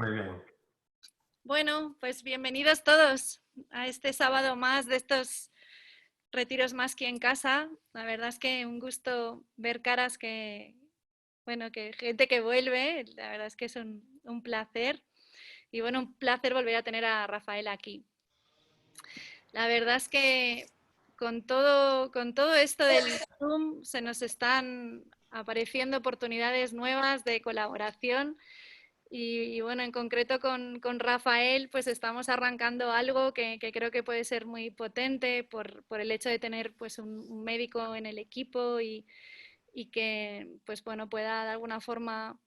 Muy bien. Bueno, pues bienvenidos todos a este sábado más de estos retiros más que en casa. La verdad es que un gusto ver caras que gente que vuelve. La verdad es que es un placer. Y bueno, un placer volver a tener a Rafael aquí. La verdad es que con todo esto del Zoom se nos están apareciendo oportunidades nuevas de colaboración. Y bueno, en concreto con Rafael, pues estamos arrancando algo que creo que puede ser muy potente por el hecho de tener pues un médico en el equipo y que pues bueno, pueda de alguna forma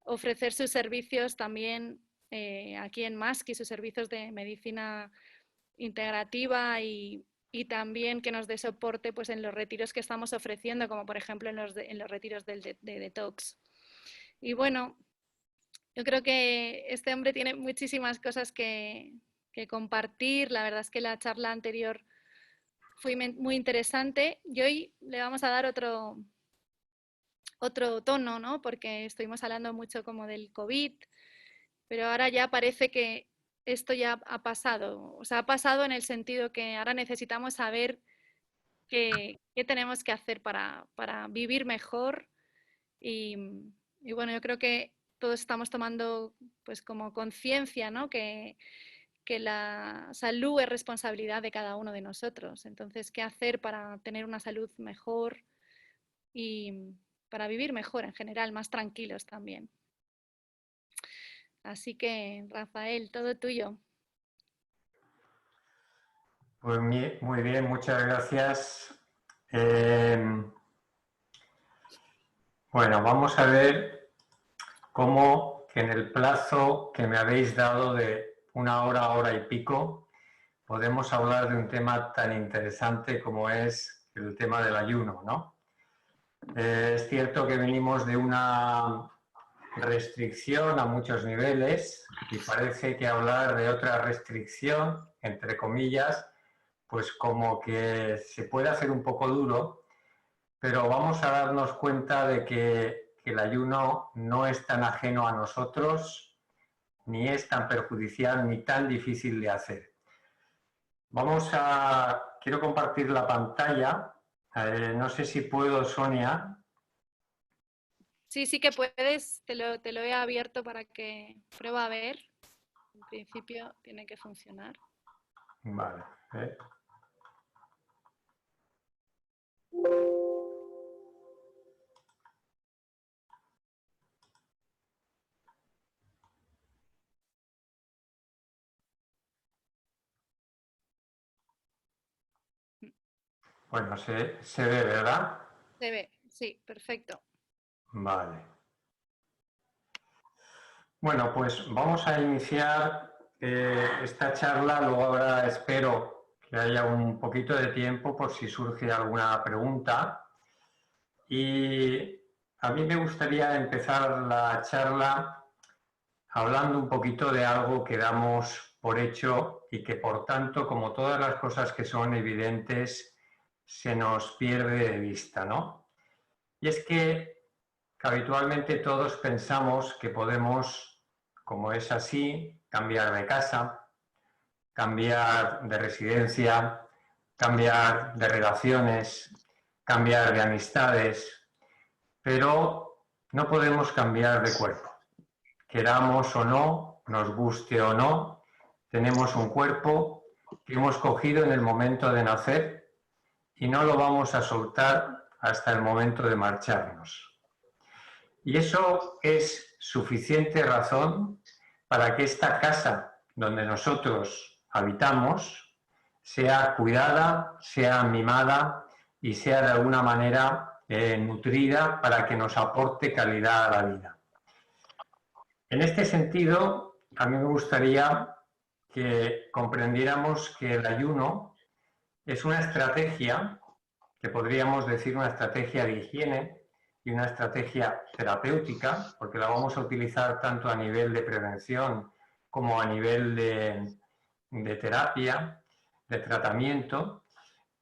ofrecer sus servicios también aquí en Maski, sus servicios de medicina integrativa y también que nos dé soporte pues en los retiros que estamos ofreciendo, como por ejemplo en los retiros de detox. Y bueno, yo creo que este hombre tiene muchísimas cosas que compartir. La verdad es que la charla anterior fue muy interesante y hoy le vamos a dar otro tono, ¿no? Porque estuvimos hablando mucho como del COVID, pero ahora ya parece que esto ya ha pasado. O sea, ha pasado en el sentido que ahora necesitamos saber qué tenemos que hacer para vivir mejor y, y bueno, yo creo que todos estamos tomando pues como conciencia, ¿no? Que la salud es responsabilidad de cada uno de nosotros. Entonces, ¿qué hacer para tener una salud mejor y para vivir mejor en general, más tranquilos también? Así que, Rafael, todo tuyo. Pues muy bien, muchas gracias. Bueno, vamos a ver cómo que en el plazo que me habéis dado de una hora, hora y pico, podemos hablar de un tema tan interesante como es el tema del ayuno, ¿no? Es cierto que venimos de una restricción a muchos niveles y parece que hablar de otra restricción, entre comillas, pues como que se puede hacer un poco duro, pero vamos a darnos cuenta de que el ayuno no es tan ajeno a nosotros, ni es tan perjudicial, ni tan difícil de hacer. Quiero compartir la pantalla. No sé si puedo, Sonia. Sí, sí que puedes, te lo he abierto para que prueba a ver. En principio tiene que funcionar. Vale. Bueno, se ve, ¿verdad? Se ve, sí, perfecto. Vale. Bueno, pues vamos a iniciar esta charla. Luego ahora espero que haya un poquito de tiempo por si surge alguna pregunta. Y a mí me gustaría empezar la charla hablando un poquito de algo que damos por hecho y que por tanto, como todas las cosas que son evidentes, se nos pierde de vista, ¿no? Y es que habitualmente todos pensamos que podemos, como es así, cambiar de casa, cambiar de residencia, cambiar de relaciones, cambiar de amistades, pero no podemos cambiar de cuerpo. Queramos o no, nos guste o no, tenemos un cuerpo que hemos cogido en el momento de nacer y no lo vamos a soltar hasta el momento de marcharnos. Y eso es suficiente razón para que esta casa donde nosotros habitamos sea cuidada, sea mimada y sea de alguna manera nutrida para que nos aporte calidad a la vida. En este sentido, a mí me gustaría que comprendiéramos que el ayuno es una estrategia, que podríamos decir una estrategia de higiene y una estrategia terapéutica, porque la vamos a utilizar tanto a nivel de prevención como a nivel de terapia, de tratamiento,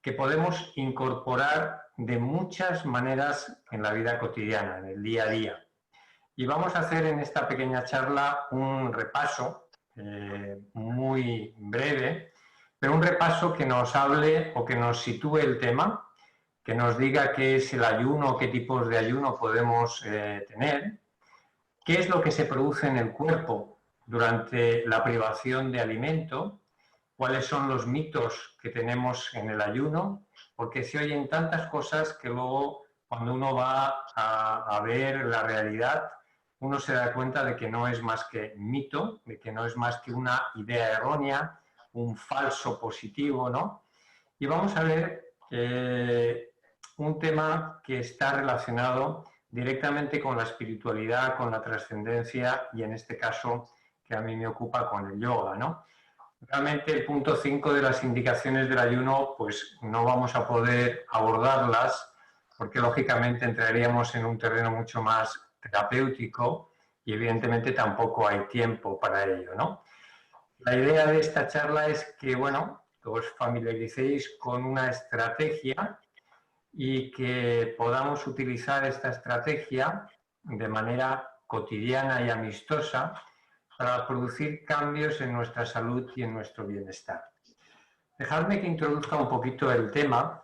que podemos incorporar de muchas maneras en la vida cotidiana, en el día a día. Y vamos a hacer en esta pequeña charla un repaso muy breve, pero un repaso que nos hable o que nos sitúe el tema, que nos diga qué es el ayuno, qué tipos de ayuno podemos tener, qué es lo que se produce en el cuerpo durante la privación de alimento, cuáles son los mitos que tenemos en el ayuno, porque se oyen tantas cosas que luego cuando uno va a ver la realidad, uno se da cuenta de que no es más que mito, de que no es más que una idea errónea, un falso positivo, ¿no? Y vamos a ver un tema que está relacionado directamente con la espiritualidad, con la trascendencia y en este caso que a mí me ocupa con el yoga, ¿no? Realmente el punto 5 de las indicaciones del ayuno, pues no vamos a poder abordarlas porque lógicamente entraríamos en un terreno mucho más terapéutico y evidentemente tampoco hay tiempo para ello, ¿no? La idea de esta charla es que, bueno, os familiaricéis con una estrategia y que podamos utilizar esta estrategia de manera cotidiana y amistosa para producir cambios en nuestra salud y en nuestro bienestar. Dejadme que introduzca un poquito el tema,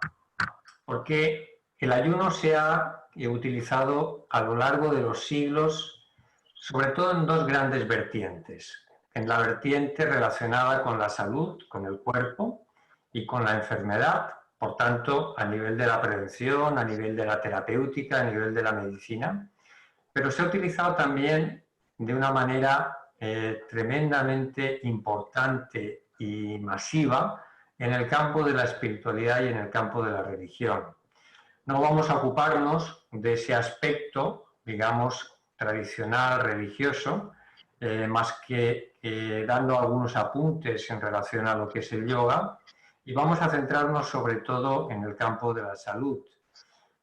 porque el ayuno se ha utilizado a lo largo de los siglos, sobre todo en dos grandes vertientes. En la vertiente relacionada con la salud, con el cuerpo y con la enfermedad, por tanto, a nivel de la prevención, a nivel de la terapéutica, a nivel de la medicina, pero se ha utilizado también de una manera tremendamente importante y masiva en el campo de la espiritualidad y en el campo de la religión. No vamos a ocuparnos de ese aspecto, digamos, tradicional, religioso, más que dando algunos apuntes en relación a lo que es el yoga, y vamos a centrarnos sobre todo en el campo de la salud.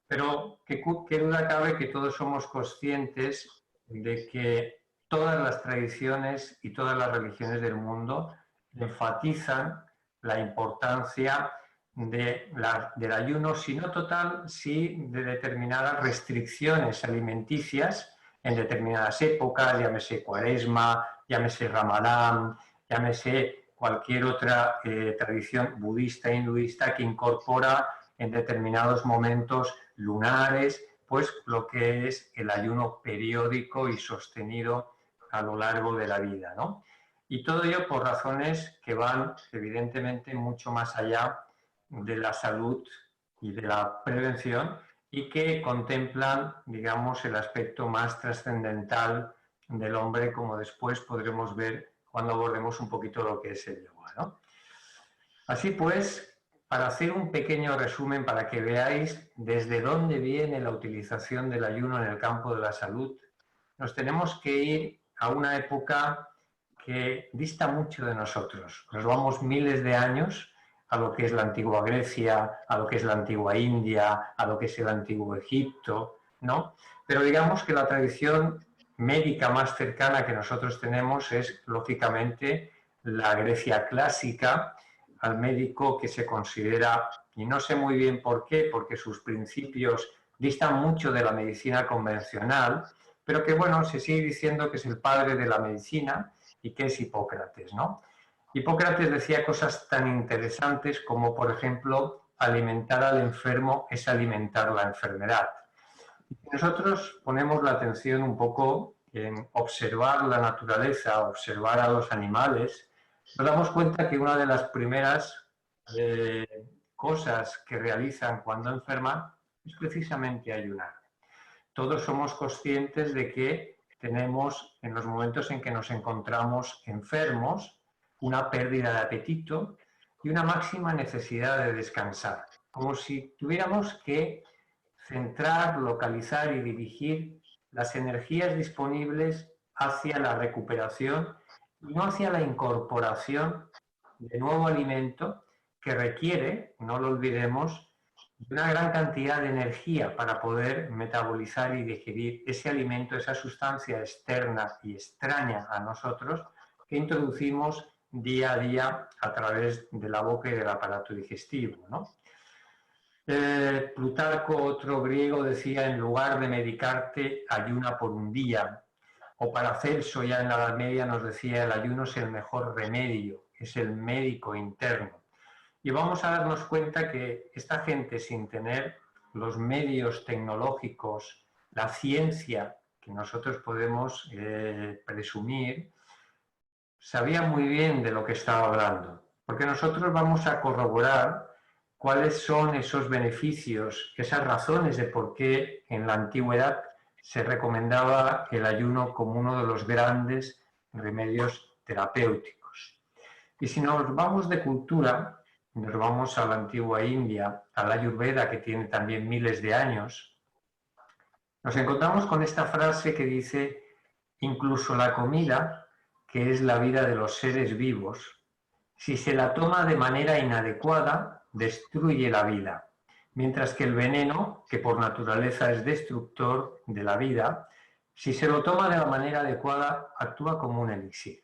Pero qué duda cabe que todos somos conscientes de que todas las tradiciones y todas las religiones del mundo enfatizan la importancia del ayuno, si no total, sí de determinadas restricciones alimenticias en determinadas épocas, llámese Cuaresma, llámese Ramadán, llámese cualquier otra tradición budista, hinduista que incorpora en determinados momentos lunares, pues lo que es el ayuno periódico y sostenido a lo largo de la vida, ¿no? Y todo ello por razones que van evidentemente mucho más allá de la salud y de la prevención y que contemplan, digamos, el aspecto más trascendental del hombre, como después podremos ver cuando abordemos un poquito lo que es el yoga, ¿no? Así pues, para hacer un pequeño resumen para que veáis desde dónde viene la utilización del ayuno en el campo de la salud, nos tenemos que ir a una época que dista mucho de nosotros. Nos vamos miles de años a lo que es la antigua Grecia, a lo que es la antigua India, a lo que es el antiguo Egipto, ¿no? Pero digamos que la tradición médica más cercana que nosotros tenemos es, lógicamente, la Grecia clásica, al médico que se considera, y no sé muy bien por qué, porque sus principios distan mucho de la medicina convencional, pero que, bueno, se sigue diciendo que es el padre de la medicina y que es Hipócrates, ¿no? Hipócrates decía cosas tan interesantes como, por ejemplo, alimentar al enfermo es alimentar la enfermedad. Y nosotros ponemos la atención un poco en observar la naturaleza, observar a los animales, nos damos cuenta que una de las primeras cosas que realizan cuando enferman es precisamente ayunar. Todos somos conscientes de que tenemos, en los momentos en que nos encontramos enfermos, una pérdida de apetito y una máxima necesidad de descansar, como si tuviéramos que centrar, localizar y dirigir las energías disponibles hacia la recuperación y no hacia la incorporación de nuevo alimento que requiere, no lo olvidemos, una gran cantidad de energía para poder metabolizar y digerir ese alimento, esa sustancia externa y extraña a nosotros que introducimos día a día a través de la boca y del aparato digestivo, ¿no? Plutarco, otro griego, decía: en lugar de medicarte, ayuna por un día. O Paracelso, ya en la Edad Media, nos decía: el ayuno es el mejor remedio, es el médico interno. Y vamos a darnos cuenta que esta gente, sin tener los medios tecnológicos, la ciencia que nosotros podemos presumir, sabía muy bien de lo que estaba hablando, porque nosotros vamos a corroborar cuáles son esos beneficios, esas razones de por qué en la antigüedad se recomendaba el ayuno como uno de los grandes remedios terapéuticos. Y si nos vamos de cultura, nos vamos a la antigua India, a la Ayurveda, que tiene también miles de años, nos encontramos con esta frase que dice: incluso la comida, que es la vida de los seres vivos, si se la toma de manera inadecuada, destruye la vida, mientras que el veneno, que por naturaleza es destructor de la vida, si se lo toma de la manera adecuada, actúa como un elixir.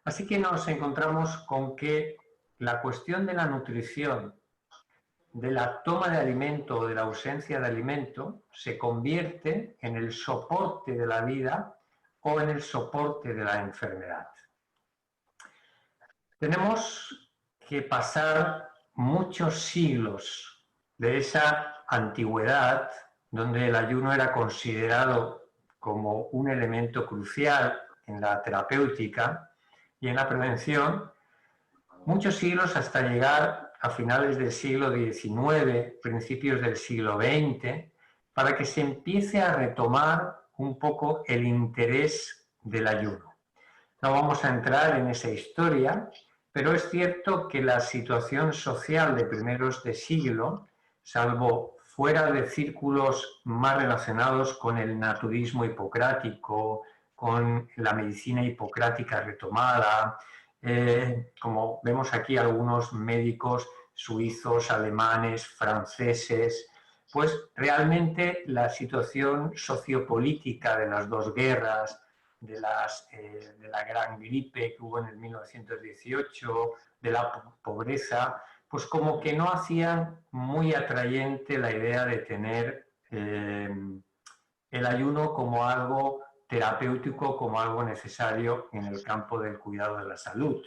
Así que nos encontramos con que la cuestión de la nutrición, de la toma de alimento o de la ausencia de alimento, se convierte en el soporte de la vida o en el soporte de la enfermedad. Tenemos que pasar muchos siglos de esa antigüedad, donde el ayuno era considerado como un elemento crucial en la terapéutica y en la prevención, muchos siglos hasta llegar a finales del siglo XIX, principios del siglo XX, para que se empiece a retomar un poco el interés del ayuno. No vamos a entrar en esa historia, pero es cierto que la situación social de primeros de siglo, salvo fuera de círculos más relacionados con el naturismo hipocrático, con la medicina hipocrática retomada, como vemos aquí algunos médicos suizos, alemanes, franceses, pues realmente la situación sociopolítica de las dos guerras, de la gran gripe que hubo en el 1918, de la pobreza, pues como que no hacían muy atrayente la idea de tener el ayuno como algo terapéutico, como algo necesario en el campo del cuidado de la salud.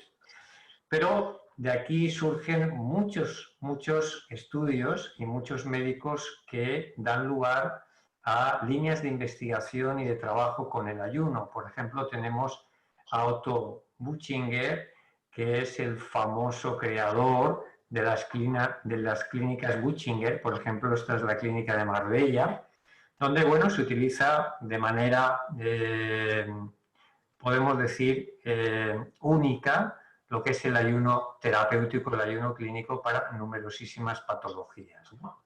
Pero de aquí surgen muchos estudios y muchos médicos que dan lugar a líneas de investigación y de trabajo con el ayuno. Por ejemplo, tenemos a Otto Buchinger, que es el famoso creador de las clínicas Buchinger. Por ejemplo, esta es la clínica de Marbella, donde, bueno, se utiliza de manera, podemos decir, única, lo que es el ayuno terapéutico, el ayuno clínico para numerosísimas patologías, ¿no?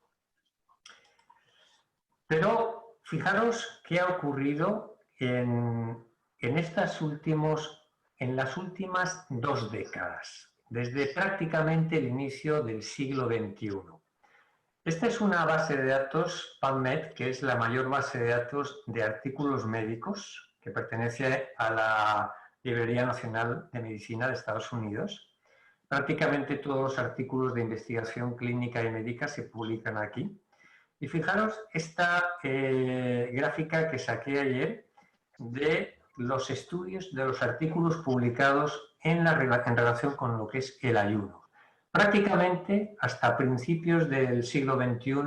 Pero fijaros qué ha ocurrido en las últimas 2 décadas, desde prácticamente el inicio del siglo XXI. Esta es una base de datos PubMed, que es la mayor base de datos de artículos médicos, que pertenece a la Librería Nacional de Medicina de Estados Unidos. Prácticamente todos los artículos de investigación clínica y médica se publican aquí. Y fijaros esta gráfica que saqué ayer de los estudios, de los artículos publicados en relación con lo que es el ayuno. Prácticamente hasta principios del siglo XXI,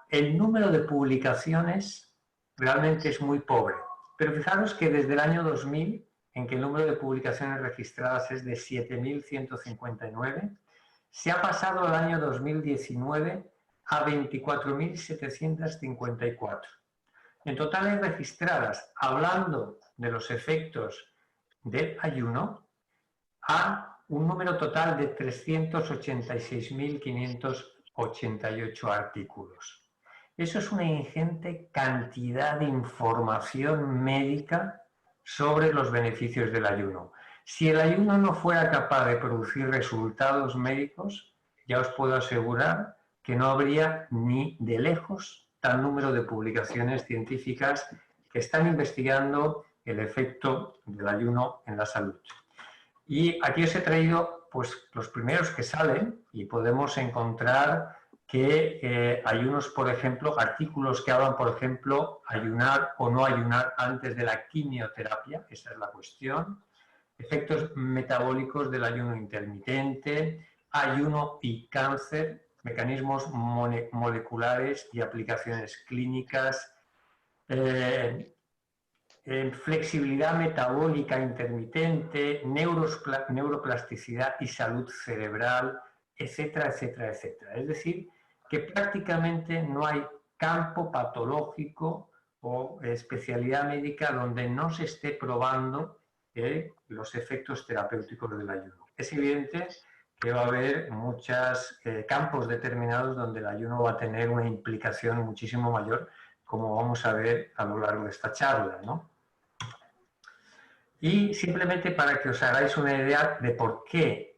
el número de publicaciones realmente es muy pobre. Pero fijaros que desde el año 2000, en que el número de publicaciones registradas es de 7.159, se ha pasado al año 2019 a 24.754. En total hay registradas, hablando de los efectos del ayuno, a un número total de 386.588 artículos. Eso es una ingente cantidad de información médica sobre los beneficios del ayuno. Si el ayuno no fuera capaz de producir resultados médicos, ya os puedo asegurar que no habría ni de lejos tal número de publicaciones científicas que están investigando el efecto del ayuno en la salud. Y aquí os he traído pues los primeros que salen, y podemos encontrar que hay unos, por ejemplo, artículos que hablan, por ejemplo, ayunar o no ayunar antes de la quimioterapia, esa es la cuestión, efectos metabólicos del ayuno intermitente, ayuno y cáncer, mecanismos moleculares y aplicaciones clínicas, flexibilidad metabólica intermitente, neuroplasticidad y salud cerebral, etcétera, etcétera, etcétera. Es decir, que prácticamente no hay campo patológico o especialidad médica donde no se esté probando los efectos terapéuticos del ayuno. Es evidente que va a haber muchos campos determinados donde el ayuno va a tener una implicación muchísimo mayor, como vamos a ver a lo largo de esta charla, ¿no? Y simplemente para que os hagáis una idea de por qué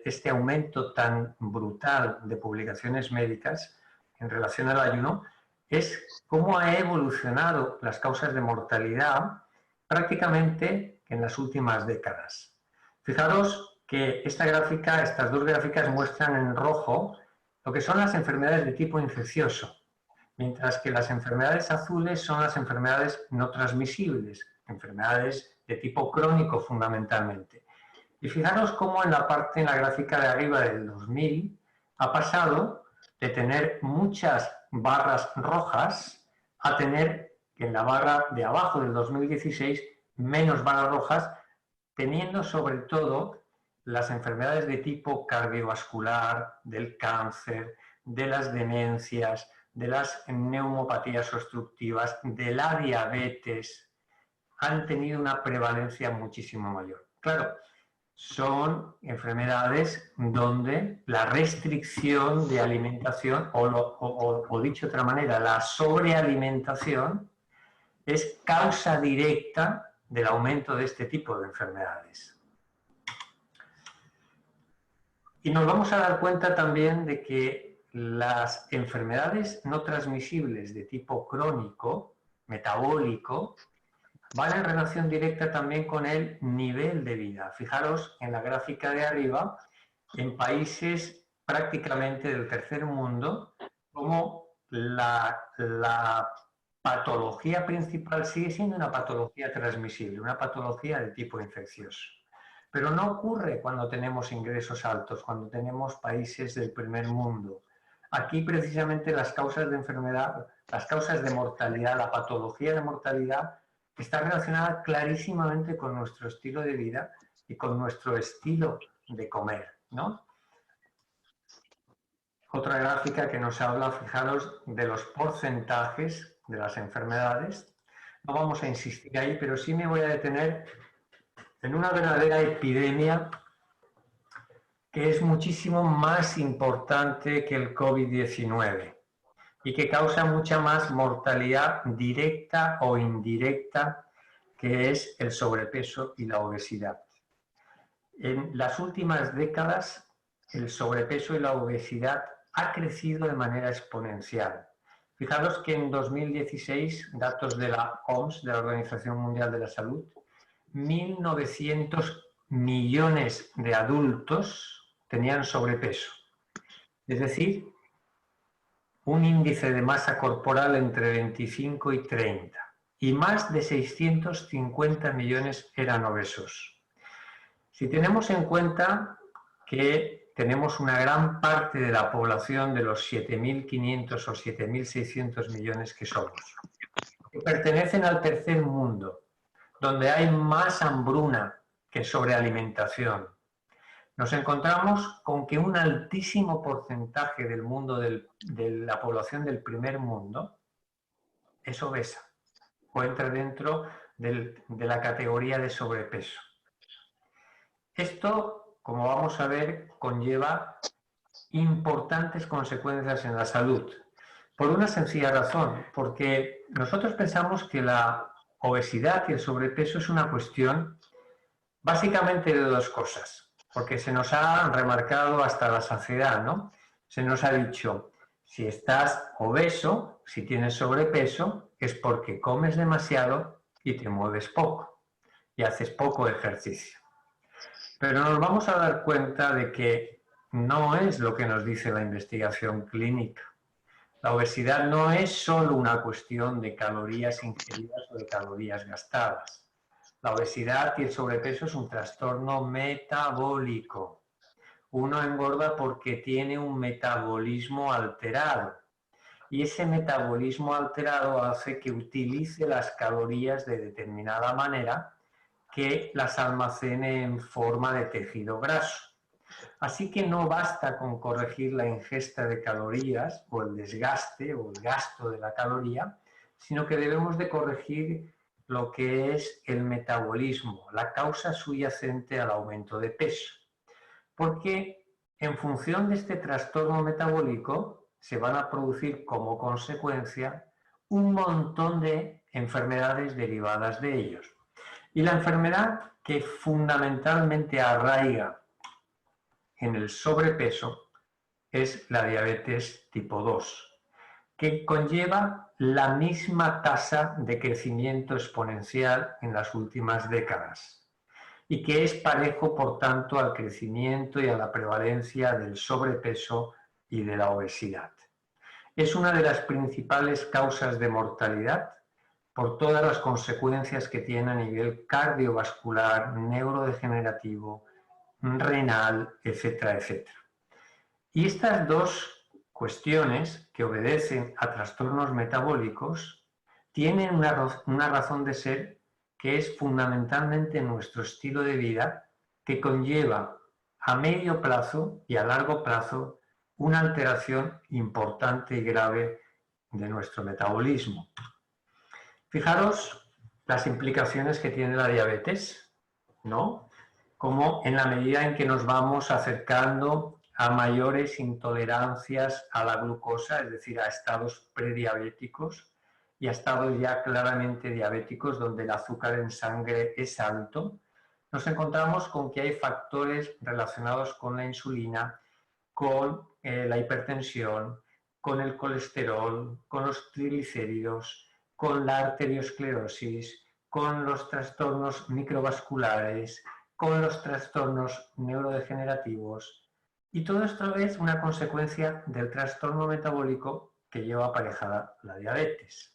este aumento tan brutal de publicaciones médicas en relación al ayuno, es cómo ha evolucionado las causas de mortalidad prácticamente en las últimas décadas. Fijaros que estas dos gráficas muestran en rojo lo que son las enfermedades de tipo infeccioso, mientras que las enfermedades azules son las enfermedades no transmisibles, enfermedades de tipo crónico fundamentalmente. Y fijaros cómo en la gráfica de arriba del 2000 ha pasado de tener muchas barras rojas a tener en la barra de abajo del 2016 menos barras rojas, teniendo sobre todo las enfermedades de tipo cardiovascular, del cáncer, de las demencias, de las neumopatías obstructivas, de la diabetes, han tenido una prevalencia muchísimo mayor. Claro, son enfermedades donde la restricción de alimentación, o dicho de otra manera, la sobrealimentación, es causa directa del aumento de este tipo de enfermedades. Y nos vamos a dar cuenta también de que las enfermedades no transmisibles de tipo crónico, metabólico, van en relación directa también con el nivel de vida. Fijaros en la gráfica de arriba, en países prácticamente del tercer mundo, como la patología principal sigue siendo una patología transmisible, una patología de tipo infeccioso. Pero no ocurre cuando tenemos ingresos altos, cuando tenemos países del primer mundo. Aquí precisamente las causas de enfermedad, las causas de mortalidad, la patología de mortalidad está relacionada clarísimamente con nuestro estilo de vida y con nuestro estilo de comer, ¿no? Otra gráfica que nos habla, fijaros, de los porcentajes de las enfermedades. No vamos a insistir ahí, pero sí me voy a detener en una verdadera epidemia que es muchísimo más importante que el COVID-19 y que causa mucha más mortalidad directa o indirecta, que es el sobrepeso y la obesidad. En las últimas décadas, el sobrepeso y la obesidad ha crecido de manera exponencial. Fijaros que en 2016, datos de la OMS, de la Organización Mundial de la Salud, 1.900 millones de adultos tenían sobrepeso. Es decir, un índice de masa corporal entre 25 y 30. Y más de 650 millones eran obesos. Si tenemos en cuenta que tenemos una gran parte de la población de los 7.500 o 7.600 millones que somos, que pertenecen al tercer mundo, donde hay más hambruna que sobrealimentación, nos encontramos con que un altísimo porcentaje del mundo de la población del primer mundo es obesa o entra dentro de la categoría de sobrepeso. Esto, como vamos a ver, conlleva importantes consecuencias en la salud, por una sencilla razón, porque nosotros pensamos que la obesidad y el sobrepeso es una cuestión básicamente de dos cosas. Porque se nos ha remarcado hasta la saciedad, ¿no? Se nos ha dicho, si estás obeso, si tienes sobrepeso, es porque comes demasiado y te mueves poco y haces poco ejercicio. Pero nos vamos a dar cuenta de que no es lo que nos dice la investigación clínica. La obesidad no es solo una cuestión de calorías ingeridas o de calorías gastadas. La obesidad y el sobrepeso es un trastorno metabólico. Uno engorda porque tiene un metabolismo alterado. Y ese metabolismo alterado hace que utilice las calorías de determinada manera que las almacene en forma de tejido graso. Así que no basta con corregir la ingesta de calorías o el desgaste o el gasto de la caloría, sino que debemos de corregir lo que es el metabolismo, la causa subyacente al aumento de peso. Porque en función de este trastorno metabólico se van a producir como consecuencia un montón de enfermedades derivadas de ellos. Y la enfermedad que fundamentalmente arraiga en el sobrepeso es la diabetes tipo 2, que conlleva la misma tasa de crecimiento exponencial en las últimas décadas y que es parejo, por tanto, al crecimiento y a la prevalencia del sobrepeso y de la obesidad. Es una de las principales causas de mortalidad por todas las consecuencias que tiene a nivel cardiovascular, neurodegenerativo, renal, etcétera, etcétera. Y estas dos cuestiones que obedecen a trastornos metabólicos tienen una razón de ser que es fundamentalmente nuestro estilo de vida, que conlleva a medio plazo y a largo plazo una alteración importante y grave de nuestro metabolismo. Fijaros las implicaciones que tiene la diabetes, ¿no? Como en la medida en que nos vamos acercando a mayores intolerancias a la glucosa, es decir, a estados prediabéticos y a estados ya claramente diabéticos donde el azúcar en sangre es alto, nos encontramos con que hay factores relacionados con la insulina, con la hipertensión, con el colesterol, con los triglicéridos, con la arteriosclerosis, con los trastornos microvasculares, con los trastornos neurodegenerativos. Y todo esto es una consecuencia del trastorno metabólico que lleva aparejada la diabetes.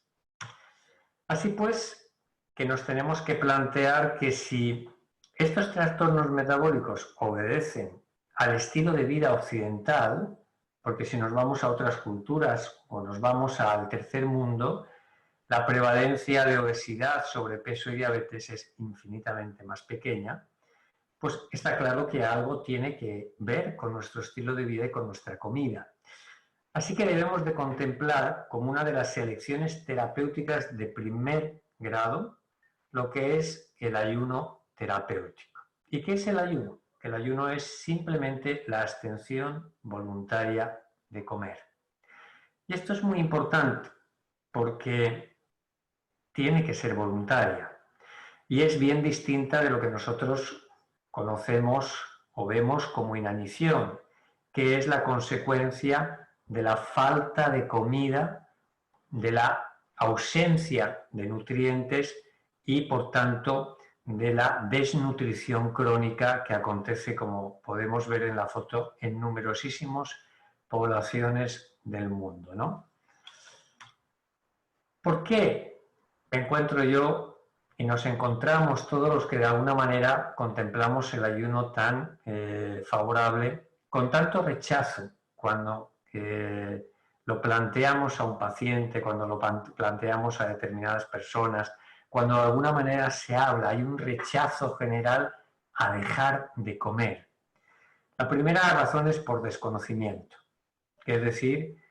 Así pues, que nos tenemos que plantear que si estos trastornos metabólicos obedecen al estilo de vida occidental, porque si nos vamos a otras culturas o nos vamos al tercer mundo, la prevalencia de obesidad, sobrepeso y diabetes es infinitamente más pequeña, pues está claro que algo tiene que ver con nuestro estilo de vida y con nuestra comida. Así que debemos de contemplar como una de las elecciones terapéuticas de primer grado lo que es el ayuno terapéutico. ¿Y qué es el ayuno? El ayuno es simplemente la abstención voluntaria de comer. Y esto es muy importante porque tiene que ser voluntaria y es bien distinta de lo que nosotros conocemos o vemos como inanición, que es la consecuencia de la falta de comida, de la ausencia de nutrientes y, por tanto, de la desnutrición crónica que acontece, como podemos ver en la foto, en numerosísimas poblaciones del mundo, ¿no? ¿Por qué encuentro yo y nos encontramos todos los que de alguna manera contemplamos el ayuno tan favorable, con tanto rechazo cuando lo planteamos a un paciente, cuando lo planteamos a determinadas personas, cuando de alguna manera se habla, hay un rechazo general a dejar de comer? La primera razón es por desconocimiento, es decir,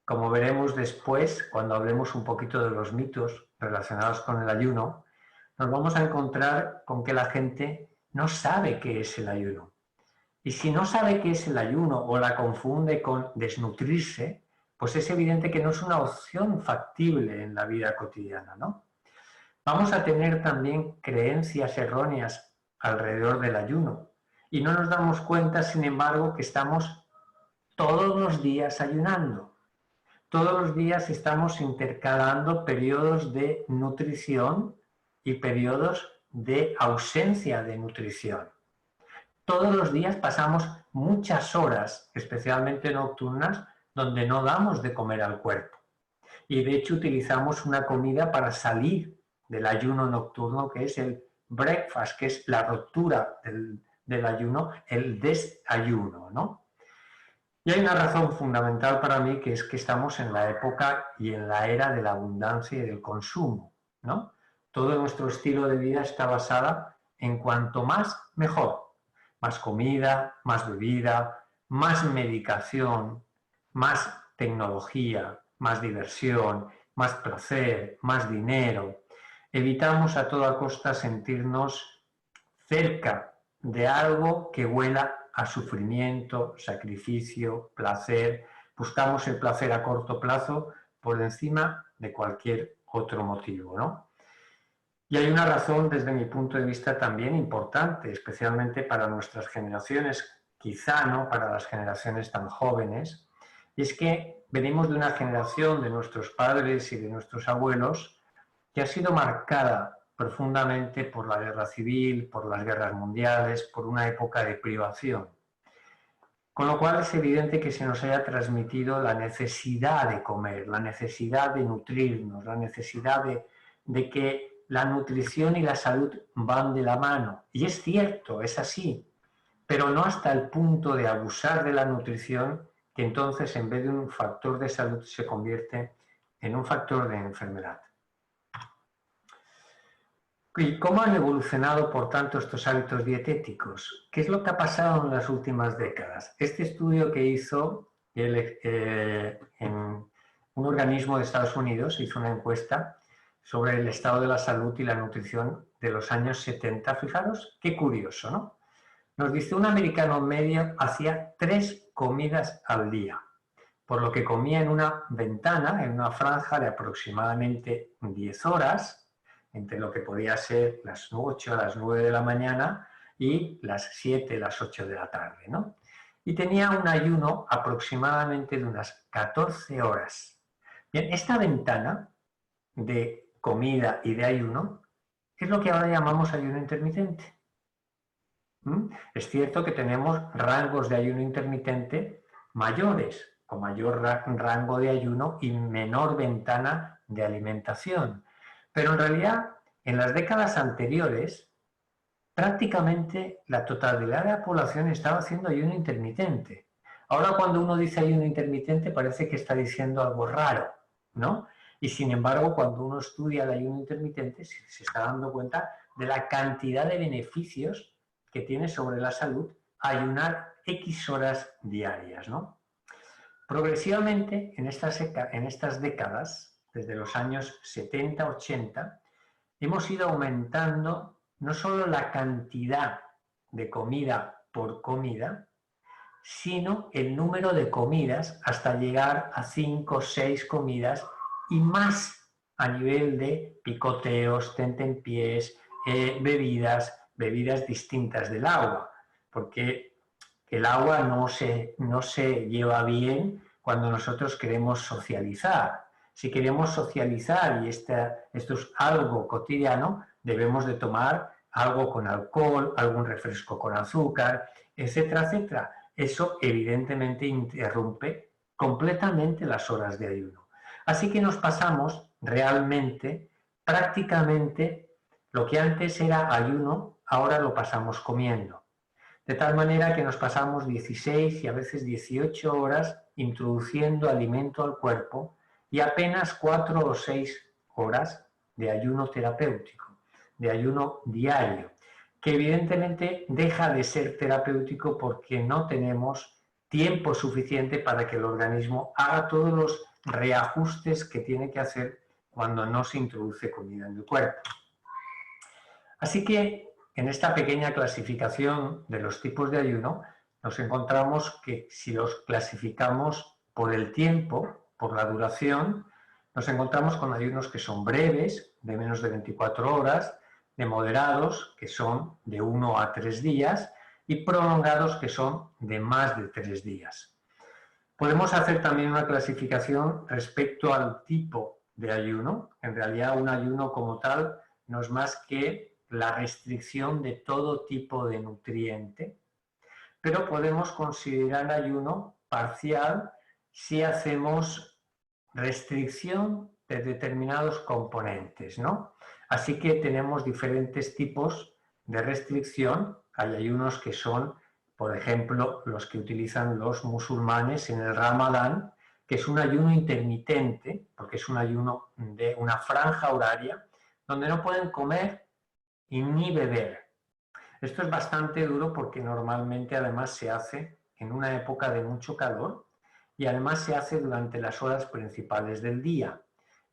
como veremos después, cuando hablemos un poquito de los mitos relacionados con el ayuno, nos vamos a encontrar con que la gente no sabe qué es el ayuno. Y si no sabe qué es el ayuno o la confunde con desnutrirse, pues es evidente que no es una opción factible en la vida cotidiana, ¿no? Vamos a tener también creencias erróneas alrededor del ayuno. Y no nos damos cuenta, sin embargo, que estamos todos los días ayunando. Todos los días estamos intercalando periodos de nutrición y periodos de ausencia de nutrición. Todos los días pasamos muchas horas, especialmente nocturnas, donde no damos de comer al cuerpo. Y de hecho utilizamos una comida para salir del ayuno nocturno, que es el breakfast, que es la ruptura del ayuno, el desayuno, ¿no? Y hay una razón fundamental para mí, que es que estamos en la época y en la era de la abundancia y del consumo, ¿no? Todo nuestro estilo de vida está basado en cuanto más, mejor. Más comida, más bebida, más medicación, más tecnología, más diversión, más placer, más dinero. Evitamos a toda costa sentirnos cerca de algo que huela a sufrimiento, sacrificio, placer. Buscamos el placer a corto plazo por encima de cualquier otro motivo, ¿no? Y hay una razón desde mi punto de vista también importante, especialmente para nuestras generaciones, quizá no para las generaciones tan jóvenes, y es que venimos de una generación de nuestros padres y de nuestros abuelos que ha sido marcada profundamente por la guerra civil, por las guerras mundiales, por una época de privación. Con lo cual es evidente que se nos haya transmitido la necesidad de comer, la necesidad de nutrirnos, la necesidad de que la nutrición y la salud van de la mano. Y es cierto, es así, pero no hasta el punto de abusar de la nutrición, que entonces en vez de un factor de salud se convierte en un factor de enfermedad. ¿Y cómo han evolucionado, por tanto, estos hábitos dietéticos? ¿Qué es lo que ha pasado en las últimas décadas? Este estudio que hizo en un organismo de Estados Unidos, hizo una encuesta sobre el estado de la salud y la nutrición de los años 70. Fijaros, qué curioso, ¿no? Nos dice, un americano medio hacía 3 comidas al día, por lo que comía en una ventana, en una franja de aproximadamente 10 horas, entre lo que podía ser las 8 a las 9 de la mañana y las 7, las 8 de la tarde, ¿no? Y tenía un ayuno aproximadamente de unas 14 horas. Bien, esta ventana de comida y de ayuno es lo que ahora llamamos ayuno intermitente. Es cierto que tenemos rangos de ayuno intermitente mayores, con mayor rango de ayuno y menor ventana de alimentación. Pero en realidad, en las décadas anteriores, prácticamente la totalidad de la población estaba haciendo ayuno intermitente. Ahora cuando uno dice ayuno intermitente parece que está diciendo algo raro, ¿no? Y sin embargo, cuando uno estudia el ayuno intermitente, se está dando cuenta de la cantidad de beneficios que tiene sobre la salud ayunar X horas diarias, ¿no? Progresivamente, en estas décadas, desde los años 70-80, hemos ido aumentando no solo la cantidad de comida por comida, sino el número de comidas hasta llegar a 5 o 6 comidas y más a nivel de picoteos, tentempiés, bebidas distintas del agua, porque el agua no se lleva bien cuando nosotros queremos socializar. Si queremos socializar y esto es algo cotidiano, debemos de tomar algo con alcohol, algún refresco con azúcar, etcétera, etcétera. Eso evidentemente interrumpe completamente las horas de ayuno. Así que nos pasamos realmente, prácticamente, lo que antes era ayuno, ahora lo pasamos comiendo. De tal manera que nos pasamos 16 y a veces 18 horas introduciendo alimento al cuerpo y apenas 4 o 6 horas de ayuno terapéutico, de ayuno diario, que evidentemente deja de ser terapéutico porque no tenemos tiempo suficiente para que el organismo haga todos los reajustes que tiene que hacer cuando no se introduce comida en el cuerpo. Así que en esta pequeña clasificación de los tipos de ayuno nos encontramos que si los clasificamos por el tiempo, por la duración, nos encontramos con ayunos que son breves, de menos de 24 horas, de moderados, que son de 1 a 3 días, y prolongados, que son de más de 3 días. Podemos hacer también una clasificación respecto al tipo de ayuno. En realidad, un ayuno como tal no es más que la restricción de todo tipo de nutriente, pero podemos considerar ayuno parcial si hacemos restricción de determinados componentes, ¿no? Así que tenemos diferentes tipos de restricción. Hay ayunos que son, por ejemplo, los que utilizan los musulmanes en el Ramadán, que es un ayuno intermitente, porque es un ayuno de una franja horaria, donde no pueden comer y ni beber. Esto es bastante duro porque normalmente además se hace en una época de mucho calor y además se hace durante las horas principales del día.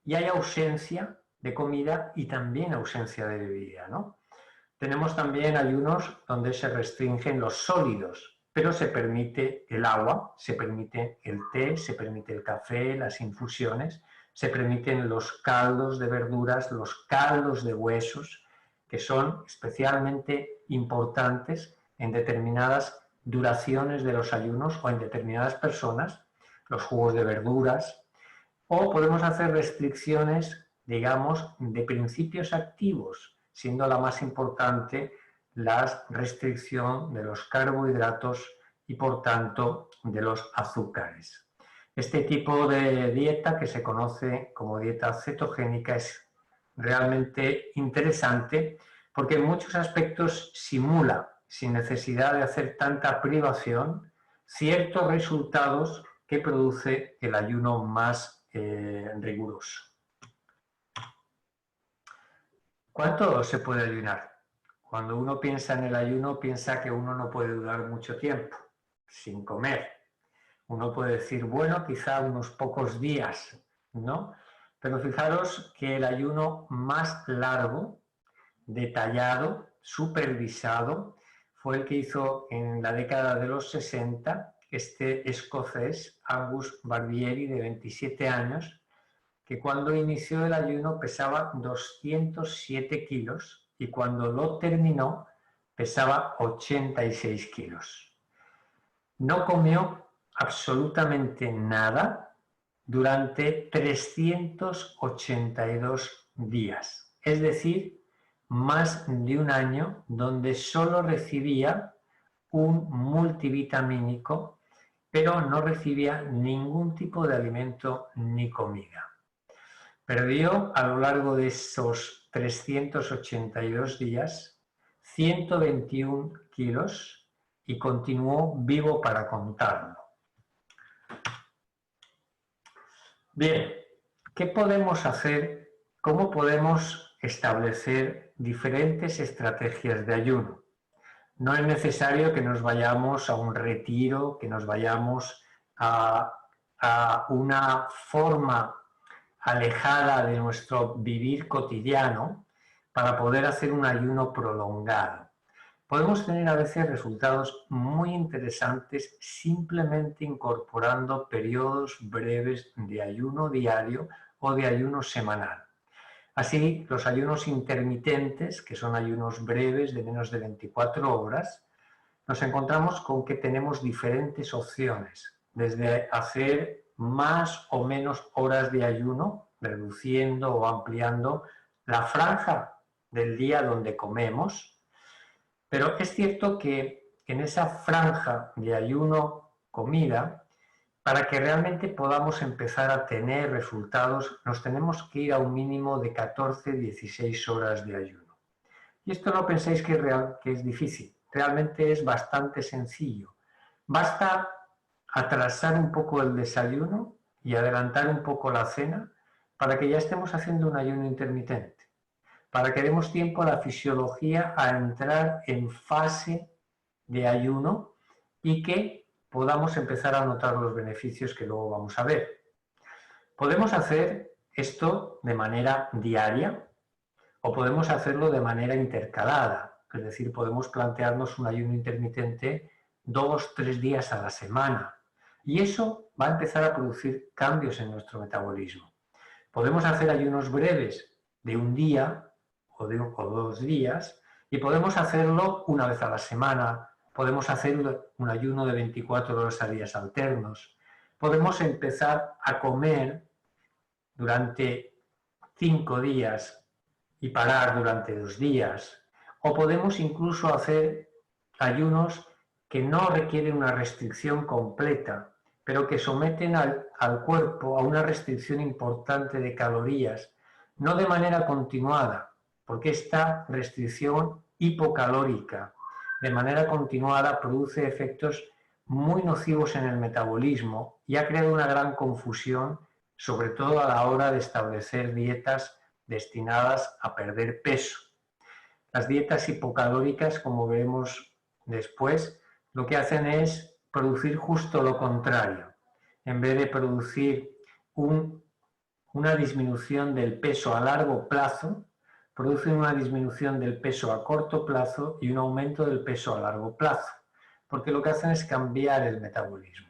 Y hay ausencia de comida y también ausencia de bebida, ¿no? Tenemos también ayunos donde se restringen los sólidos, pero se permite el agua, se permite el té, se permite el café, las infusiones, se permiten los caldos de verduras, los caldos de huesos, que son especialmente importantes en determinadas duraciones de los ayunos o en determinadas personas, los jugos de verduras, o podemos hacer restricciones, digamos, de principios activos, siendo la más importante la restricción de los carbohidratos y, por tanto, de los azúcares. Este tipo de dieta, que se conoce como dieta cetogénica, es realmente interesante porque en muchos aspectos simula, sin necesidad de hacer tanta privación, ciertos resultados que produce el ayuno más riguroso. ¿Cuánto se puede ayunar? Cuando uno piensa en el ayuno, piensa que uno no puede durar mucho tiempo sin comer. Uno puede decir, bueno, quizá unos pocos días, ¿no? Pero fijaros que el ayuno más largo, detallado, supervisado, fue el que hizo en la década de los 60 este escocés Angus Barbieri, de 27 años, que cuando inició el ayuno pesaba 207 kilos y cuando lo terminó pesaba 86 kilos. No comió absolutamente nada durante 382 días, es decir, más de un año, donde solo recibía un multivitamínico, pero no recibía ningún tipo de alimento ni comida. Perdió a lo largo de esos 382 días 121 kilos y continuó vivo para contarlo. Bien, ¿qué podemos hacer? ¿Cómo podemos establecer diferentes estrategias de ayuno? No es necesario que nos vayamos a un retiro, que nos vayamos a una forma alejada de nuestro vivir cotidiano para poder hacer un ayuno prolongado. Podemos tener a veces resultados muy interesantes simplemente incorporando periodos breves de ayuno diario o de ayuno semanal. Así, los ayunos intermitentes, que son ayunos breves de menos de 24 horas, nos encontramos con que tenemos diferentes opciones, desde hacer más o menos horas de ayuno, reduciendo o ampliando la franja del día donde comemos, pero es cierto que en esa franja de ayuno-comida, para que realmente podamos empezar a tener resultados, nos tenemos que ir a un mínimo de 14-16 horas de ayuno. Y esto no penséis que es difícil, realmente es bastante sencillo. Basta atrasar un poco el desayuno y adelantar un poco la cena para que ya estemos haciendo un ayuno intermitente, para que demos tiempo a la fisiología a entrar en fase de ayuno y que podamos empezar a notar los beneficios que luego vamos a ver. Podemos hacer esto de manera diaria o podemos hacerlo de manera intercalada, es decir, podemos plantearnos un ayuno intermitente 2-3 días a la semana y eso va a empezar a producir cambios en nuestro metabolismo. Podemos hacer ayunos breves de un día o 2 días y podemos hacerlo una vez a la semana, podemos hacer un ayuno de 24 horas a días alternos, podemos empezar a comer durante 5 días y parar durante 2 días, o podemos incluso hacer ayunos que no requieren una restricción completa, pero que someten al cuerpo a una restricción importante de calorías, no de manera continuada, porque esta restricción hipocalórica de manera continuada produce efectos muy nocivos en el metabolismo y ha creado una gran confusión, sobre todo a la hora de establecer dietas destinadas a perder peso. Las dietas hipocalóricas, como veremos después, lo que hacen es producir justo lo contrario. En vez de producir una disminución del peso a largo plazo, producen una disminución del peso a corto plazo y un aumento del peso a largo plazo, porque lo que hacen es cambiar el metabolismo.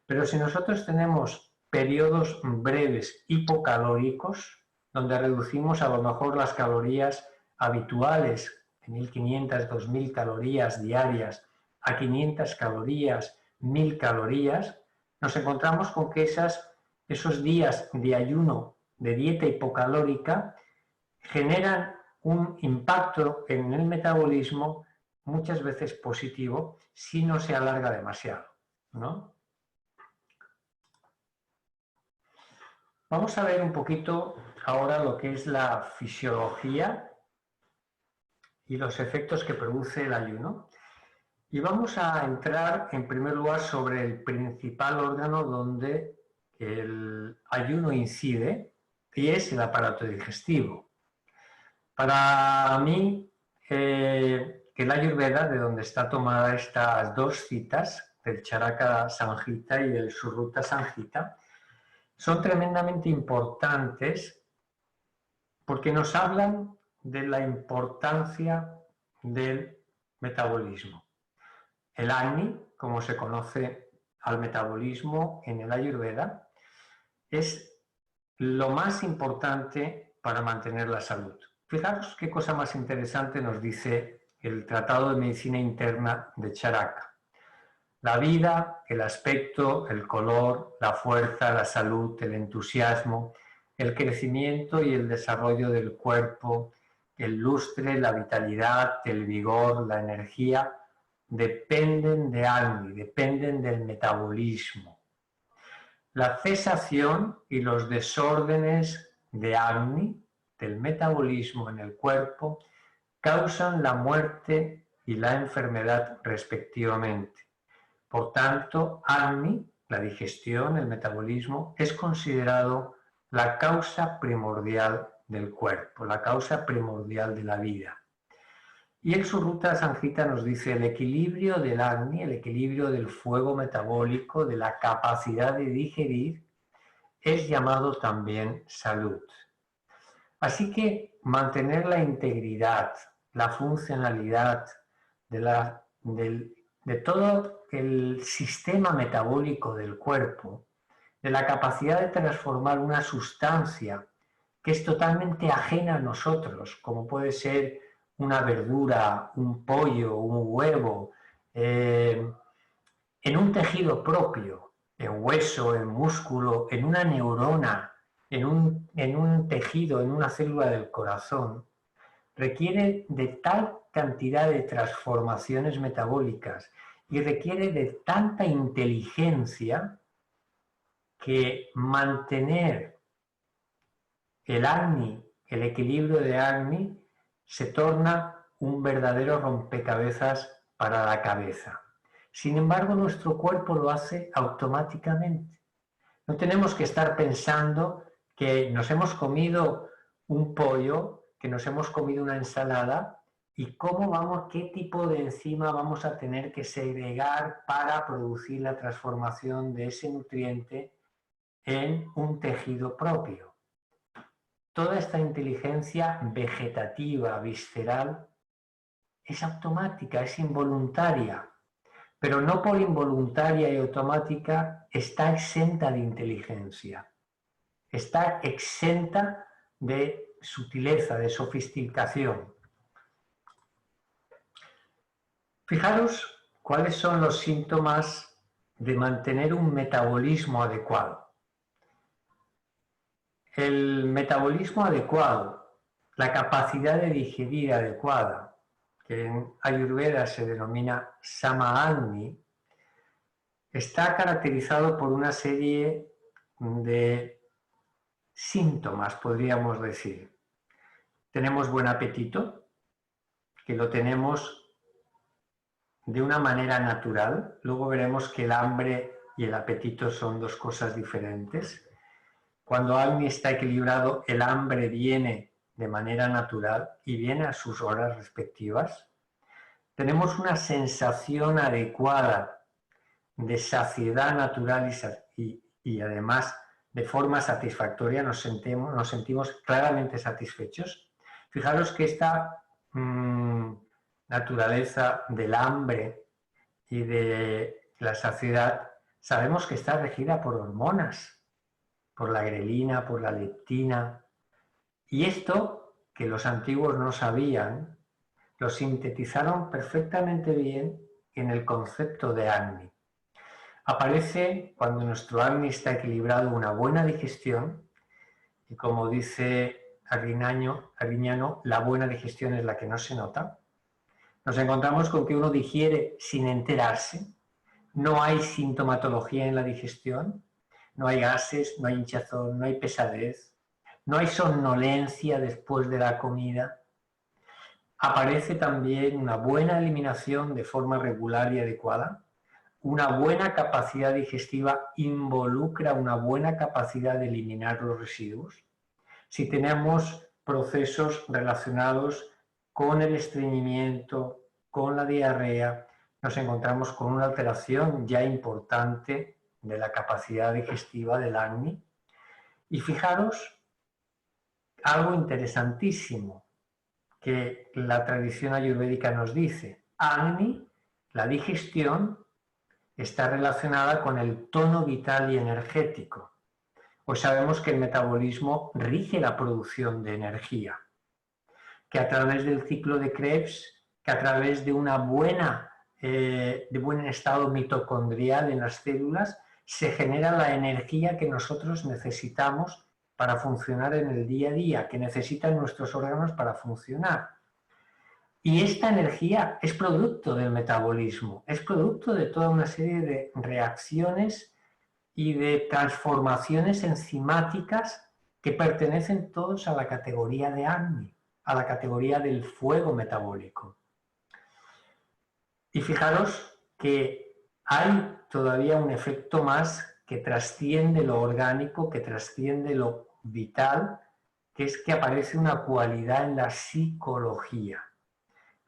Pero si nosotros tenemos periodos breves hipocalóricos, donde reducimos a lo mejor las calorías habituales, de 1.500, 2.000 calorías diarias, a 500 calorías, 1.000 calorías, nos encontramos con que esos días de ayuno, de dieta hipocalórica, generan un impacto en el metabolismo muchas veces positivo si no se alarga demasiado, ¿no? Vamos a ver un poquito ahora lo que es la fisiología y los efectos que produce el ayuno. Y vamos a entrar en primer lugar sobre el principal órgano donde el ayuno incide, y es el aparato digestivo. Para mí, el Ayurveda, de donde está tomada estas dos citas, del Charaka Samhita y del Suruta Samhita, son tremendamente importantes porque nos hablan de la importancia del metabolismo. El Agni, como se conoce al metabolismo en el Ayurveda, es lo más importante para mantener la salud. Fijaros qué cosa más interesante nos dice el Tratado de Medicina Interna de Charaka. La vida, el aspecto, el color, la fuerza, la salud, el entusiasmo, el crecimiento y el desarrollo del cuerpo, el lustre, la vitalidad, el vigor, la energía, dependen de Agni, dependen del metabolismo. La cesación y los desórdenes de Agni, del metabolismo en el cuerpo, causan la muerte y la enfermedad respectivamente. Por tanto, Agni, la digestión, el metabolismo, es considerado la causa primordial del cuerpo, la causa primordial de la vida. Y el Suruta Samhita nos dice el equilibrio del Agni, el equilibrio del fuego metabólico, de la capacidad de digerir, es llamado también salud. Así que mantener la integridad, la funcionalidad de todo el sistema metabólico del cuerpo, de la capacidad de transformar una sustancia que es totalmente ajena a nosotros, como puede ser una verdura, un pollo, un huevo, en un tejido propio, en hueso, en músculo, en una neurona, en un tejido, en una célula del corazón, requiere de tal cantidad de transformaciones metabólicas y requiere de tanta inteligencia que mantener el Agni, el equilibrio de Agni, se torna un verdadero rompecabezas para la cabeza. Sin embargo, nuestro cuerpo lo hace automáticamente. No tenemos que estar pensando que nos hemos comido un pollo, que nos hemos comido una ensalada y qué tipo de enzima vamos a tener que segregar para producir la transformación de ese nutriente en un tejido propio. Toda esta inteligencia vegetativa, visceral, es automática, es involuntaria, pero no por involuntaria y automática está exenta de inteligencia, está exenta de sutileza, de sofisticación. Fijaros cuáles son los síntomas de mantener un metabolismo adecuado. El metabolismo adecuado, la capacidad de digerir adecuada, que en Ayurveda se denomina Sama Agni, está caracterizado por una serie de síntomas, podríamos decir. Tenemos buen apetito, que lo tenemos de una manera natural. Luego veremos que el hambre y el apetito son dos cosas diferentes. Cuando Agni está equilibrado, el hambre viene de manera natural y viene a sus horas respectivas. Tenemos una sensación adecuada de saciedad natural y además de forma satisfactoria nos sentimos claramente satisfechos. Fijaros que esta naturaleza del hambre y de la saciedad sabemos que está regida por hormonas, por la grelina, por la leptina. Y esto, que los antiguos no sabían, lo sintetizaron perfectamente bien en el concepto de Agni. Aparece cuando nuestro Agni está equilibrado una buena digestión, y como dice Arguiñano, la buena digestión es la que no se nota. Nos encontramos con que uno digiere sin enterarse, no hay sintomatología en la digestión, no hay gases, no hay hinchazón, no hay pesadez, no hay somnolencia después de la comida. Aparece también una buena eliminación de forma regular y adecuada. Una buena capacidad digestiva involucra una buena capacidad de eliminar los residuos. Si tenemos procesos relacionados con el estreñimiento, con la diarrea, nos encontramos con una alteración ya importante de la capacidad digestiva del Agni. Y fijaros algo interesantísimo que la tradición ayurvédica nos dice. Agni, la digestión, está relacionada con el tono vital y energético. Pues sabemos que el metabolismo rige la producción de energía, que a través del ciclo de Krebs, que a través de de buen estado mitocondrial en las células, se genera la energía que nosotros necesitamos para funcionar en el día a día, que necesitan nuestros órganos para funcionar. Y esta energía es producto del metabolismo, es producto de toda una serie de reacciones y de transformaciones enzimáticas que pertenecen todos a la categoría de Agni, a la categoría del fuego metabólico. Y fijaros que hay todavía un efecto más que trasciende lo orgánico, que trasciende lo vital, que es que aparece una cualidad en la psicología.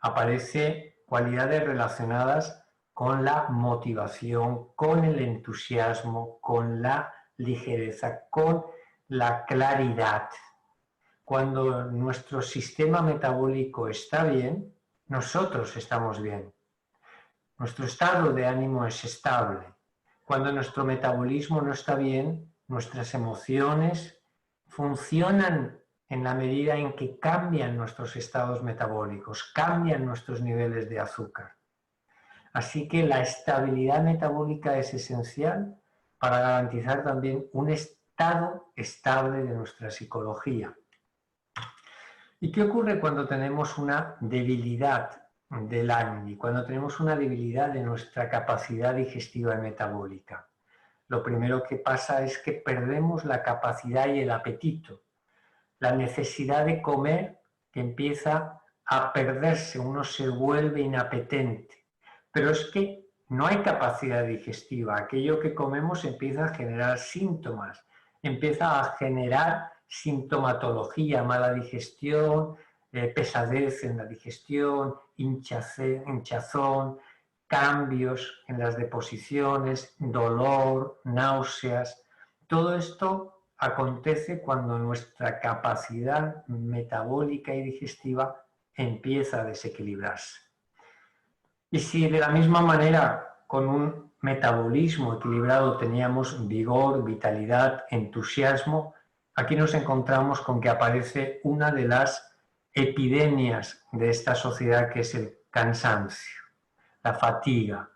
Aparece cualidades relacionadas con la motivación, con el entusiasmo, con la ligereza, con la claridad. Cuando nuestro sistema metabólico está bien, nosotros estamos bien. Nuestro estado de ánimo es estable. Cuando nuestro metabolismo no está bien, nuestras emociones funcionan en la medida en que cambian nuestros estados metabólicos, cambian nuestros niveles de azúcar. Así que la estabilidad metabólica es esencial para garantizar también un estado estable de nuestra psicología. ¿Y qué ocurre cuando tenemos una debilidad del Agni, cuando tenemos una debilidad de nuestra capacidad digestiva y metabólica? Lo primero que pasa es que perdemos la capacidad y el apetito. La necesidad de comer que empieza a perderse, uno se vuelve inapetente. Pero es que no hay capacidad digestiva. Aquello que comemos empieza a generar síntomas, empieza a generar sintomatología, mala digestión, pesadez en la digestión, hinchazón, cambios en las deposiciones, dolor, náuseas. Todo esto acontece cuando nuestra capacidad metabólica y digestiva empieza a desequilibrarse. Y si de la misma manera con un metabolismo equilibrado teníamos vigor, vitalidad, entusiasmo, aquí nos encontramos con que aparece una de las epidemias de esta sociedad, que es el cansancio, la fatiga,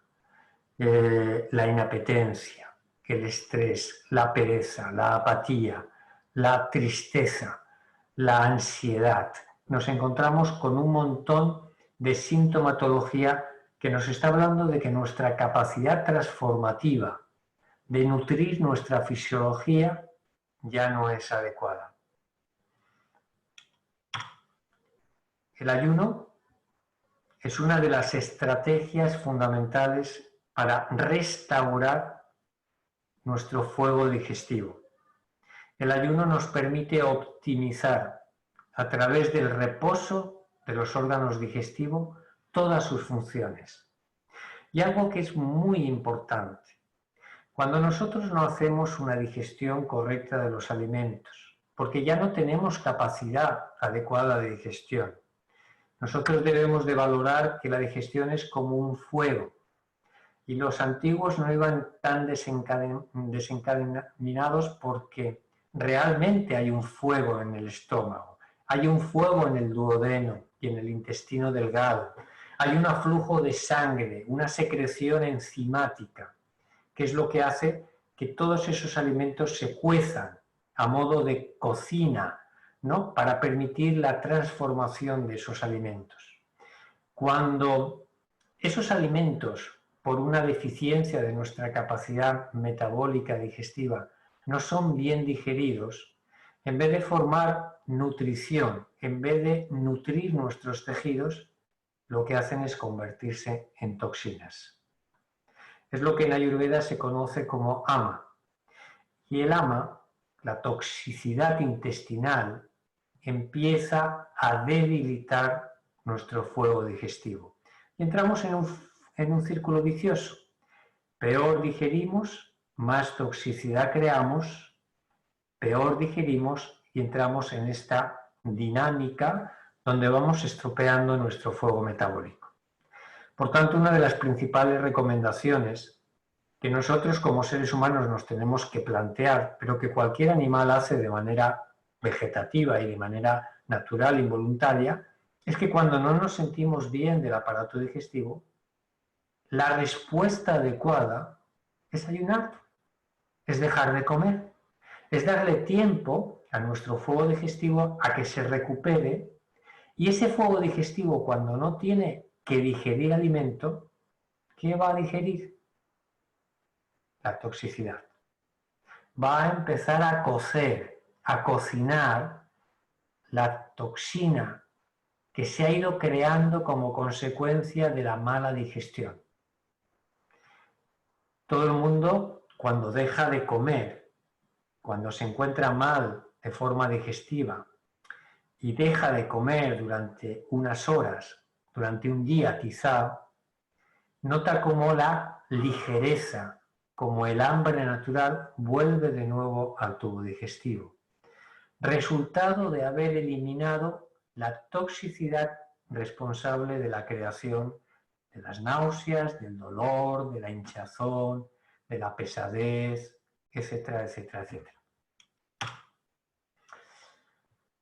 la inapetencia, el estrés, la pereza, la apatía, la tristeza, la ansiedad. Nos encontramos con un montón de sintomatología que nos está hablando de que nuestra capacidad transformativa de nutrir nuestra fisiología ya no es adecuada. El ayuno es una de las estrategias fundamentales para restaurar nuestro fuego digestivo. El ayuno nos permite optimizar a través del reposo de los órganos digestivos todas sus funciones. Y algo que es muy importante, cuando nosotros no hacemos una digestión correcta de los alimentos, porque ya no tenemos capacidad adecuada de digestión, nosotros debemos de valorar que la digestión es como un fuego. Y los antiguos no iban tan desencaminados porque realmente hay un fuego en el estómago, hay un fuego en el duodeno y en el intestino delgado, hay un aflujo de sangre, una secreción enzimática, que es lo que hace que todos esos alimentos se cuezan a modo de cocina, ¿no? Para permitir la transformación de esos alimentos. Cuando esos alimentos, por una deficiencia de nuestra capacidad metabólica digestiva, no son bien digeridos, en vez de formar nutrición, en vez de nutrir nuestros tejidos, lo que hacen es convertirse en toxinas. Es lo que en Ayurveda se conoce como ama. Y el ama, la toxicidad intestinal, empieza a debilitar nuestro fuego digestivo. Y entramos en un círculo vicioso. Peor digerimos, más toxicidad creamos, peor digerimos y entramos en esta dinámica donde vamos estropeando nuestro fuego metabólico. Por tanto, una de las principales recomendaciones que nosotros como seres humanos nos tenemos que plantear, pero que cualquier animal hace de manera vegetativa y de manera natural, involuntaria, es que cuando no nos sentimos bien del aparato digestivo, la respuesta adecuada es ayunar, es dejar de comer, es darle tiempo a nuestro fuego digestivo a que se recupere, y ese fuego digestivo, cuando no tiene que digerir alimento, ¿qué va a digerir? La toxicidad. Va a empezar a cocer, a cocinar la toxina que se ha ido creando como consecuencia de la mala digestión. Todo el mundo, cuando deja de comer, cuando se encuentra mal de forma digestiva y deja de comer durante unas horas, durante un día quizá, nota cómo la ligereza, como el hambre natural, vuelve de nuevo al tubo digestivo. Resultado de haber eliminado la toxicidad responsable de la creación de las náuseas, del dolor, de la hinchazón, de la pesadez, etcétera, etcétera, etcétera.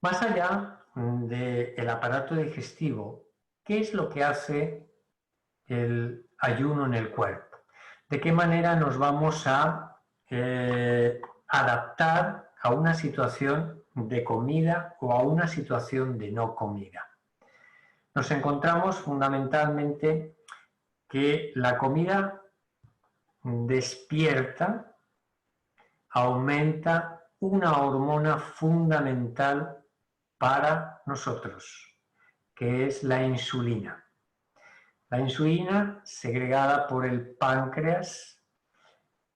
Más allá del aparato digestivo, ¿qué es lo que hace el ayuno en el cuerpo? ¿De qué manera nos vamos a adaptar a una situación de comida o a una situación de no comida? Nos encontramos fundamentalmente que la comida despierta, aumenta una hormona fundamental para nosotros, que es la insulina. La insulina, segregada por el páncreas,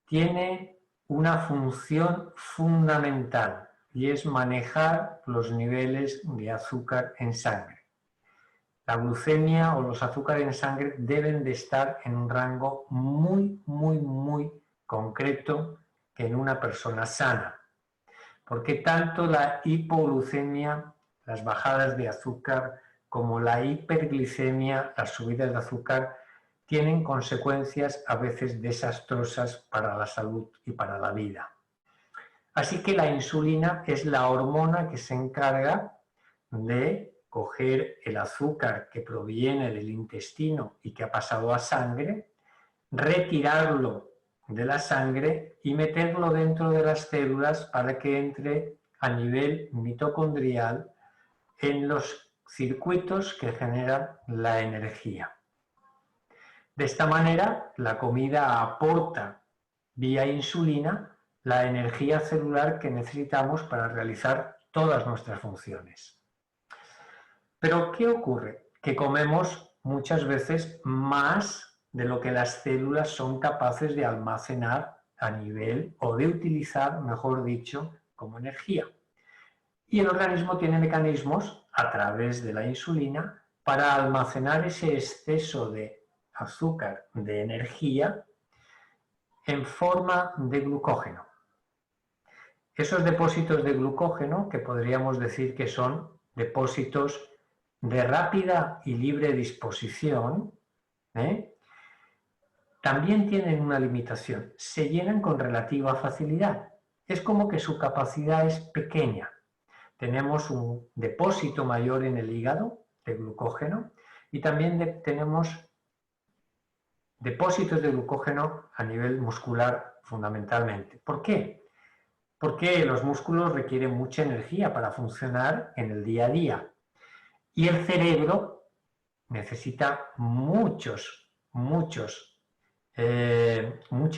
tiene una función fundamental y es manejar los niveles de azúcar en sangre. La glucemia o los azúcares en sangre deben de estar en un rango muy, muy, muy concreto que en una persona sana. Porque tanto la hipoglucemia, las bajadas de azúcar, como la hiperglicemia, las subidas de azúcar, tienen consecuencias a veces desastrosas para la salud y para la vida. Así que la insulina es la hormona que se encarga de coger el azúcar que proviene del intestino y que ha pasado a sangre, retirarlo de la sangre y meterlo dentro de las células para que entre a nivel mitocondrial en los circuitos que generan la energía. De esta manera, la comida aporta vía insulina la energía celular que necesitamos para realizar todas nuestras funciones. Pero, ¿qué ocurre? Que comemos muchas veces más de lo que las células son capaces de almacenar a nivel o de utilizar, mejor dicho, como energía. Y el organismo tiene mecanismos a través de la insulina para almacenar ese exceso de azúcar, de energía, en forma de glucógeno. Esos depósitos de glucógeno, que podríamos decir que son depósitos de rápida y libre disposición, también tienen una limitación. Se llenan con relativa facilidad. Es como que su capacidad es pequeña. Tenemos un depósito mayor en el hígado de glucógeno y también tenemos depósitos de glucógeno a nivel muscular fundamentalmente. ¿Por qué? Porque los músculos requieren mucha energía para funcionar en el día a día. Y el cerebro necesita mucha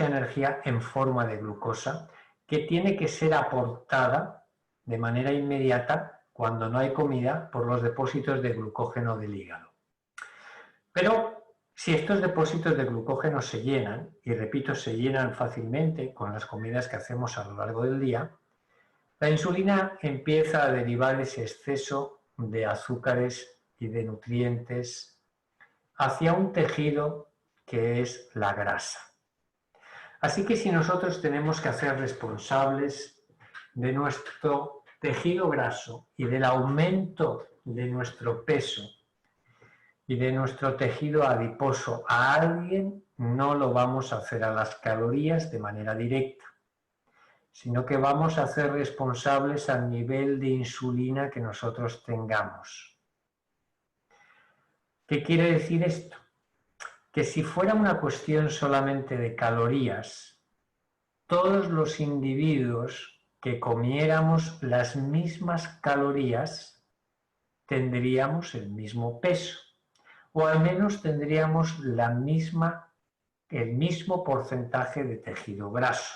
energía en forma de glucosa que tiene que ser aportada de manera inmediata cuando no hay comida por los depósitos de glucógeno del hígado. Pero si estos depósitos de glucógeno se llenan, y repito, se llenan fácilmente con las comidas que hacemos a lo largo del día, la insulina empieza a derivar ese exceso de azúcares y de nutrientes hacia un tejido que es la grasa. Así que si nosotros tenemos que hacer responsables de nuestro tejido graso y del aumento de nuestro peso y de nuestro tejido adiposo a alguien, no lo vamos a hacer a las calorías de manera directa, sino que vamos a hacer responsables al nivel de insulina que nosotros tengamos. ¿Qué quiere decir esto? Que si fuera una cuestión solamente de calorías, todos los individuos que comiéramos las mismas calorías tendríamos el mismo peso, o al menos tendríamos el mismo porcentaje de tejido graso.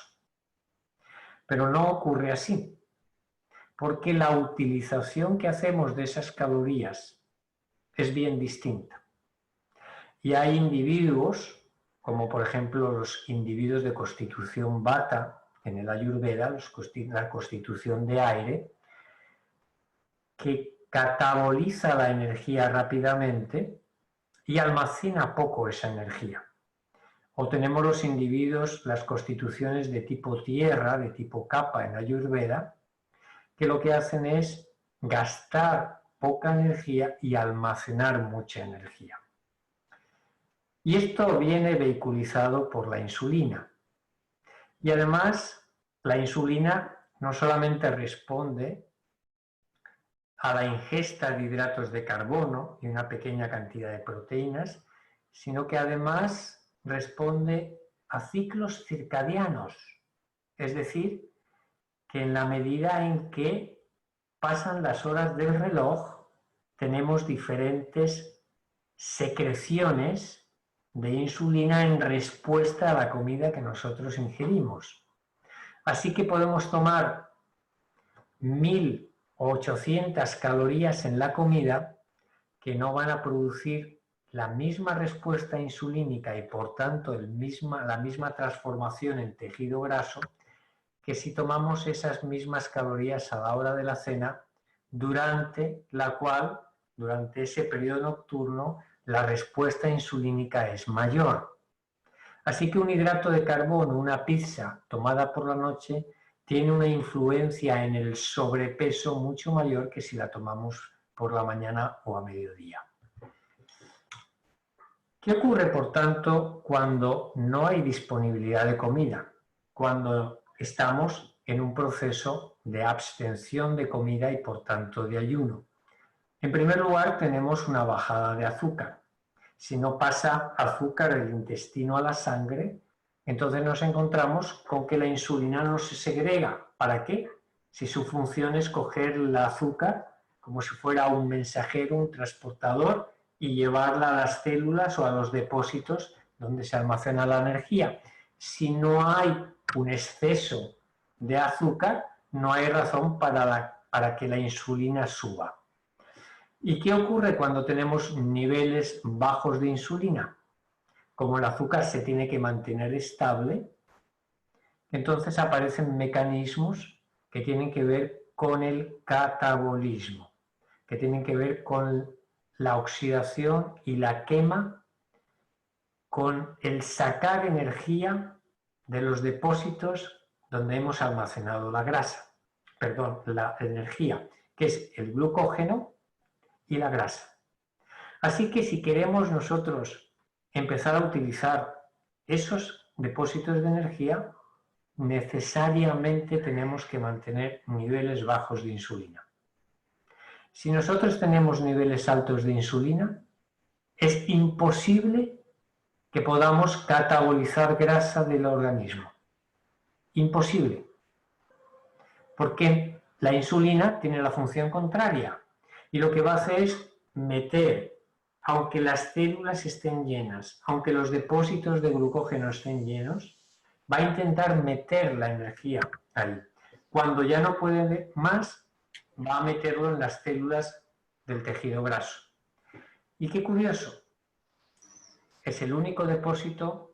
Pero no ocurre así, porque la utilización que hacemos de esas calorías es bien distinta. Y hay individuos, como por ejemplo los individuos de constitución Vata en el Ayurveda, la constitución de aire, que cataboliza la energía rápidamente y almacena poco esa energía. O tenemos los individuos, las constituciones de tipo tierra, de tipo Kapha en Ayurveda, que lo que hacen es gastar poca energía y almacenar mucha energía. Y esto viene vehiculizado por la insulina. Y además, la insulina no solamente responde a la ingesta de hidratos de carbono y una pequeña cantidad de proteínas, sino que además responde a ciclos circadianos, es decir, que en la medida en que pasan las horas del reloj, tenemos diferentes secreciones de insulina en respuesta a la comida que nosotros ingerimos. Así que podemos tomar 1000 o 800 calorías en la comida que no van a producir la misma respuesta insulínica y por tanto la misma transformación en tejido graso que si tomamos esas mismas calorías a la hora de la cena, durante ese periodo nocturno, la respuesta insulínica es mayor. Así que un hidrato de carbono, una pizza tomada por la noche, tiene una influencia en el sobrepeso mucho mayor que si la tomamos por la mañana o a mediodía. ¿Qué ocurre, por tanto, cuando no hay disponibilidad de comida? Cuando estamos en un proceso de abstención de comida y, por tanto, de ayuno. En primer lugar, tenemos una bajada de azúcar. Si no pasa azúcar del intestino a la sangre, entonces nos encontramos con que la insulina no se segrega. ¿Para qué? Si su función es coger el azúcar como si fuera un mensajero, un transportador, y llevarla a las células o a los depósitos donde se almacena la energía. Si no hay un exceso de azúcar, no hay razón para que la insulina suba. ¿Y qué ocurre cuando tenemos niveles bajos de insulina? Como el azúcar se tiene que mantener estable, entonces aparecen mecanismos que tienen que ver con el catabolismo, que tienen que ver con la oxidación y la quema, con el sacar energía de los depósitos donde hemos almacenado la grasa, perdón, la energía, que es el glucógeno y la grasa. Así que si queremos nosotros empezar a utilizar esos depósitos de energía, necesariamente tenemos que mantener niveles bajos de insulina. Si nosotros tenemos niveles altos de insulina, es imposible que podamos catabolizar grasa del organismo. Imposible. Porque la insulina tiene la función contraria y lo que va a hacer es meter, aunque las células estén llenas, aunque los depósitos de glucógeno estén llenos, va a intentar meter la energía ahí. Cuando ya no puede más, va a meterlo en las células del tejido graso. Y qué curioso, es el único depósito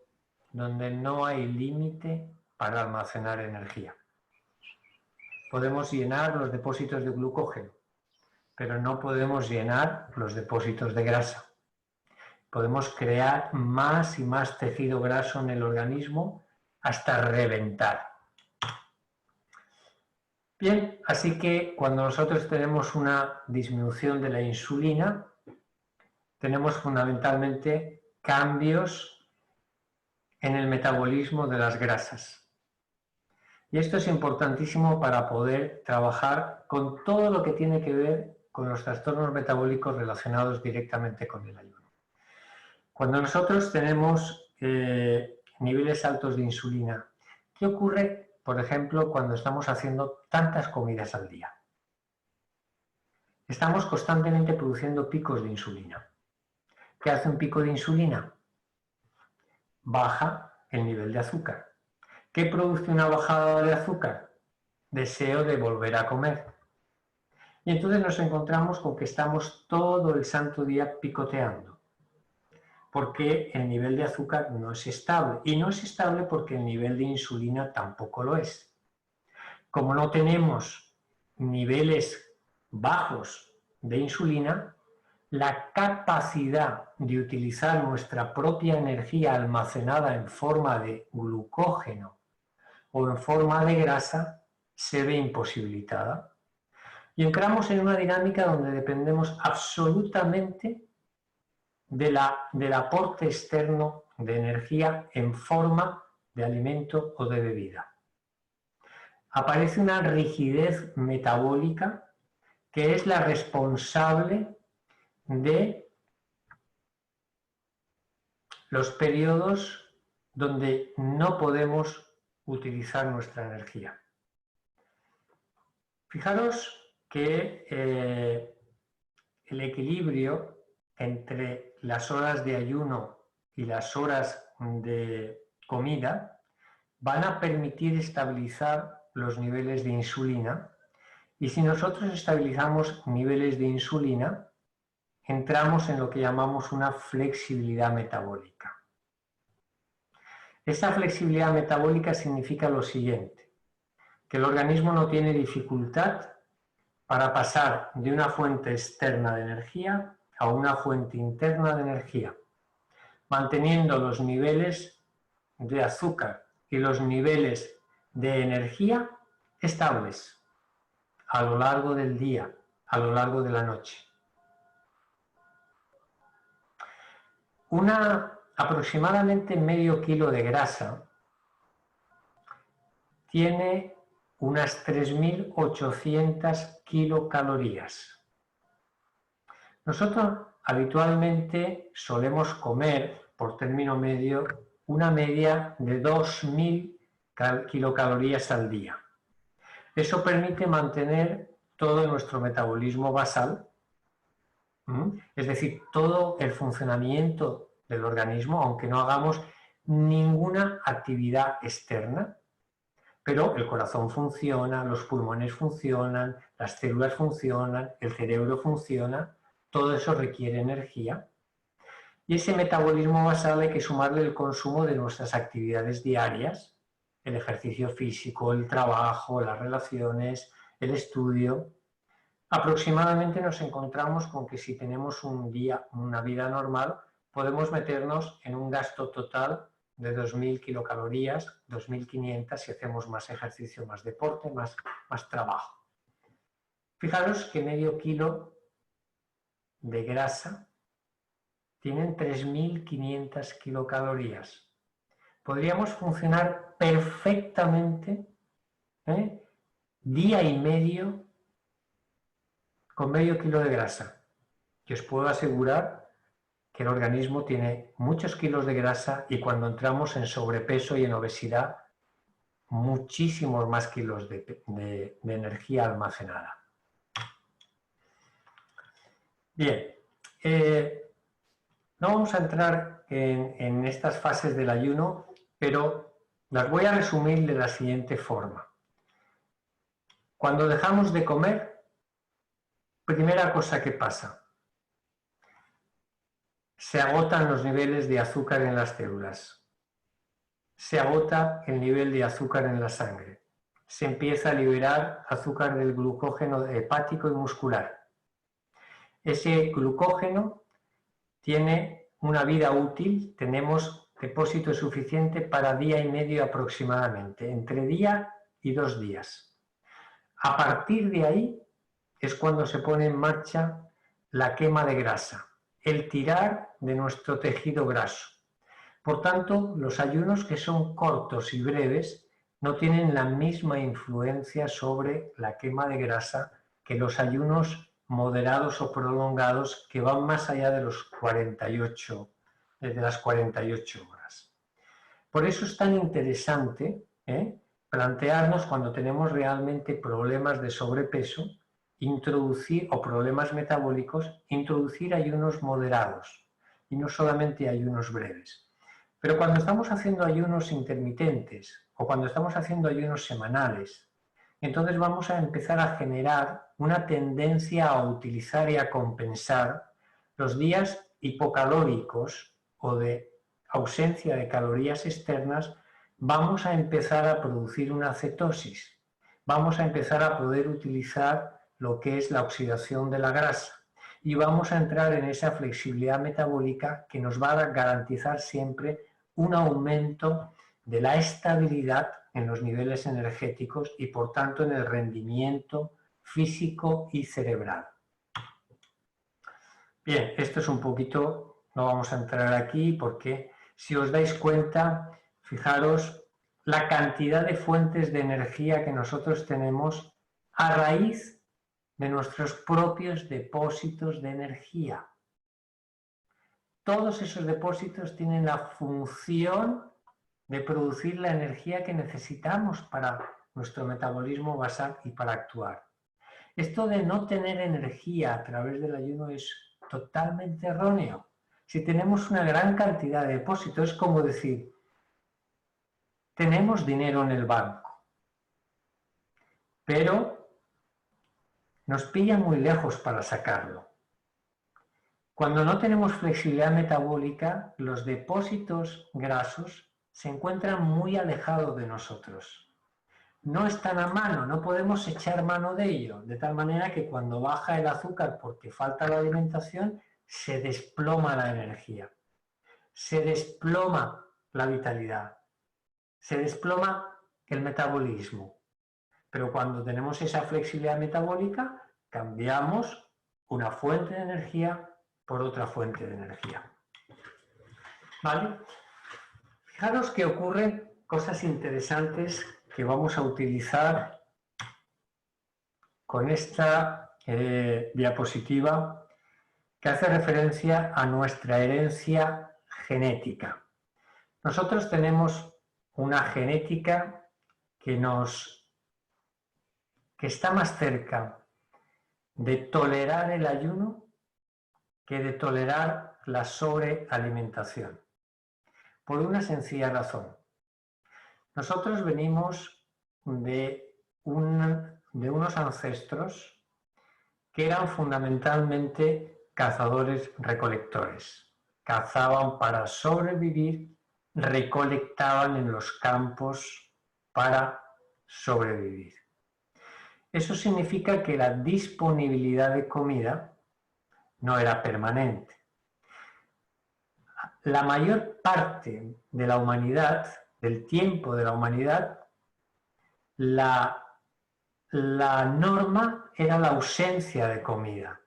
donde no hay límite para almacenar energía. Podemos llenar los depósitos de glucógeno, pero no podemos llenar los depósitos de grasa. Podemos crear más y más tejido graso en el organismo hasta reventar. Bien, así que cuando nosotros tenemos una disminución de la insulina, tenemos fundamentalmente cambios en el metabolismo de las grasas. Y esto es importantísimo para poder trabajar con todo lo que tiene que ver con los trastornos metabólicos relacionados directamente con el ayuno. Cuando nosotros tenemos niveles altos de insulina, ¿qué ocurre, por ejemplo, cuando estamos haciendo tantas comidas al día? Estamos constantemente produciendo picos de insulina. ¿Qué hace un pico de insulina? Baja el nivel de azúcar. ¿Qué produce una bajada de azúcar? Deseo de volver a comer. Y entonces nos encontramos con que estamos todo el santo día picoteando, porque el nivel de azúcar no es estable. Y no es estable porque el nivel de insulina tampoco lo es. Como no tenemos niveles bajos de insulina, la capacidad de utilizar nuestra propia energía almacenada en forma de glucógeno o en forma de grasa se ve imposibilitada. Y entramos en una dinámica donde dependemos absolutamente del aporte externo de energía en forma de alimento o de bebida. Aparece una rigidez metabólica que es la responsable de los periodos donde no podemos utilizar nuestra energía. Fijaros que el equilibrio entre las horas de ayuno y las horas de comida van a permitir estabilizar los niveles de insulina, y si nosotros estabilizamos niveles de insulina, entramos en lo que llamamos una flexibilidad metabólica. Esta flexibilidad metabólica significa lo siguiente, que el organismo no tiene dificultad para pasar de una fuente externa de energía a una fuente interna de energía, manteniendo los niveles de azúcar y los niveles de energía estables a lo largo del día, a lo largo de la noche. Aproximadamente medio kilo de grasa tiene unas 3.800 kilocalorías. Nosotros habitualmente solemos comer, por término medio, una media de 2.000 kilocalorías al día. Eso permite mantener todo nuestro metabolismo basal, es decir, todo el funcionamiento del organismo, aunque no hagamos ninguna actividad externa, pero el corazón funciona, los pulmones funcionan, las células funcionan, el cerebro funciona, todo eso requiere energía. Y ese metabolismo basal hay que sumarle el consumo de nuestras actividades diarias, el ejercicio físico, el trabajo, las relaciones, el estudio. Aproximadamente nos encontramos con que si tenemos una vida normal, podemos meternos en un gasto total de 2.000 kilocalorías, 2.500 si hacemos más ejercicio, más deporte, más trabajo. Fijaros que medio kilo de grasa tienen 3.500 kilocalorías. Podríamos funcionar perfectamente día y medio con medio kilo de grasa. Y os puedo asegurar que el organismo tiene muchos kilos de grasa y cuando entramos en sobrepeso y en obesidad, muchísimos más kilos de energía almacenada. Bien, no vamos a entrar en estas fases del ayuno, pero las voy a resumir de la siguiente forma. Cuando dejamos de comer, primera cosa que pasa, se agotan los niveles de azúcar en las células, se agota el nivel de azúcar en la sangre, se empieza a liberar azúcar del glucógeno hepático y muscular. Ese glucógeno tiene una vida útil, tenemos depósito suficiente para día y medio aproximadamente, entre día y 2 días. A partir de ahí es cuando se pone en marcha la quema de grasa, el tirar de nuestro tejido graso. Por tanto, los ayunos que son cortos y breves no tienen la misma influencia sobre la quema de grasa que los ayunos moderados o prolongados que van más allá de las 48 horas. Por eso es tan interesante plantearnos cuando tenemos realmente problemas de sobrepeso, o problemas metabólicos, introducir ayunos moderados y no solamente ayunos breves. Pero cuando estamos haciendo ayunos intermitentes o cuando estamos haciendo ayunos semanales, entonces vamos a empezar a generar una tendencia a utilizar y a compensar los días hipocalóricos o de ausencia de calorías externas. Vamos a empezar a producir una cetosis, vamos a empezar a poder utilizar lo que es la oxidación de la grasa y vamos a entrar en esa flexibilidad metabólica que nos va a garantizar siempre un aumento de la estabilidad en los niveles energéticos y por tanto en el rendimiento físico y cerebral. Bien, esto es un poquito, no vamos a entrar aquí porque si os dais cuenta, fijaros la cantidad de fuentes de energía que nosotros tenemos a raíz de nuestros propios depósitos de energía. Todos esos depósitos tienen la función de producir la energía que necesitamos para nuestro metabolismo basal y para actuar. Esto de no tener energía a través del ayuno es totalmente erróneo. Si tenemos una gran cantidad de depósitos, es como decir, tenemos dinero en el banco, pero nos pilla muy lejos para sacarlo. Cuando no tenemos flexibilidad metabólica, los depósitos grasos se encuentran muy alejados de nosotros. No están a mano, no podemos echar mano de ello, de tal manera que cuando baja el azúcar porque falta la alimentación, se desploma la energía, se desploma la vitalidad, se desploma el metabolismo. Pero cuando tenemos esa flexibilidad metabólica, cambiamos una fuente de energía por otra fuente de energía. ¿Vale? Fijaros que ocurren cosas interesantes que vamos a utilizar con esta diapositiva que hace referencia a nuestra herencia genética. Nosotros tenemos una genética que está más cerca de tolerar el ayuno que de tolerar la sobrealimentación. Por una sencilla razón. Nosotros venimos de unos ancestros que eran fundamentalmente cazadores-recolectores. Cazaban para sobrevivir, recolectaban en los campos para sobrevivir. Eso significa que la disponibilidad de comida no era permanente. La mayor parte de la humanidad, del tiempo de la humanidad, la norma era la ausencia de comida.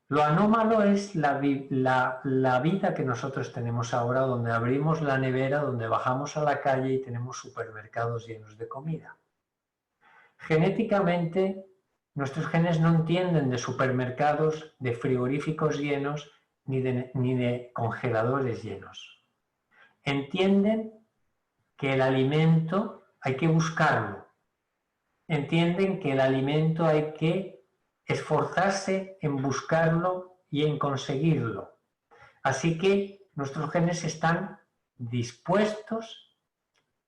Lo anómalo es la vida que nosotros tenemos ahora, donde abrimos la nevera, donde bajamos a la calle y tenemos supermercados llenos de comida. Genéticamente, nuestros genes no entienden de supermercados, de frigoríficos llenos, ni de congeladores llenos. Entienden que el alimento hay que buscarlo. Entienden que el alimento hay que esforzarse en buscarlo y en conseguirlo. Así que nuestros genes están dispuestos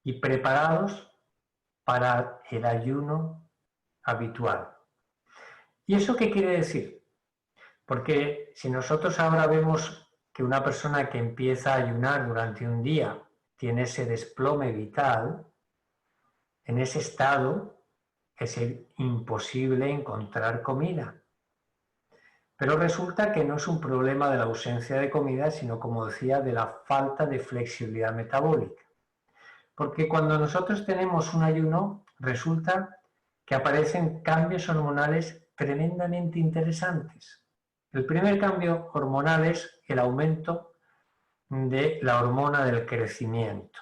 y preparados para el ayuno habitual. ¿Y eso qué quiere decir? Porque si nosotros ahora vemos que una persona que empieza a ayunar durante un día tiene ese desplome vital, en ese estado es imposible encontrar comida. Pero resulta que no es un problema de la ausencia de comida, sino, como decía, de la falta de flexibilidad metabólica. Porque cuando nosotros tenemos un ayuno, resulta que aparecen cambios hormonales tremendamente interesantes. El primer cambio hormonal es el aumento de la hormona del crecimiento.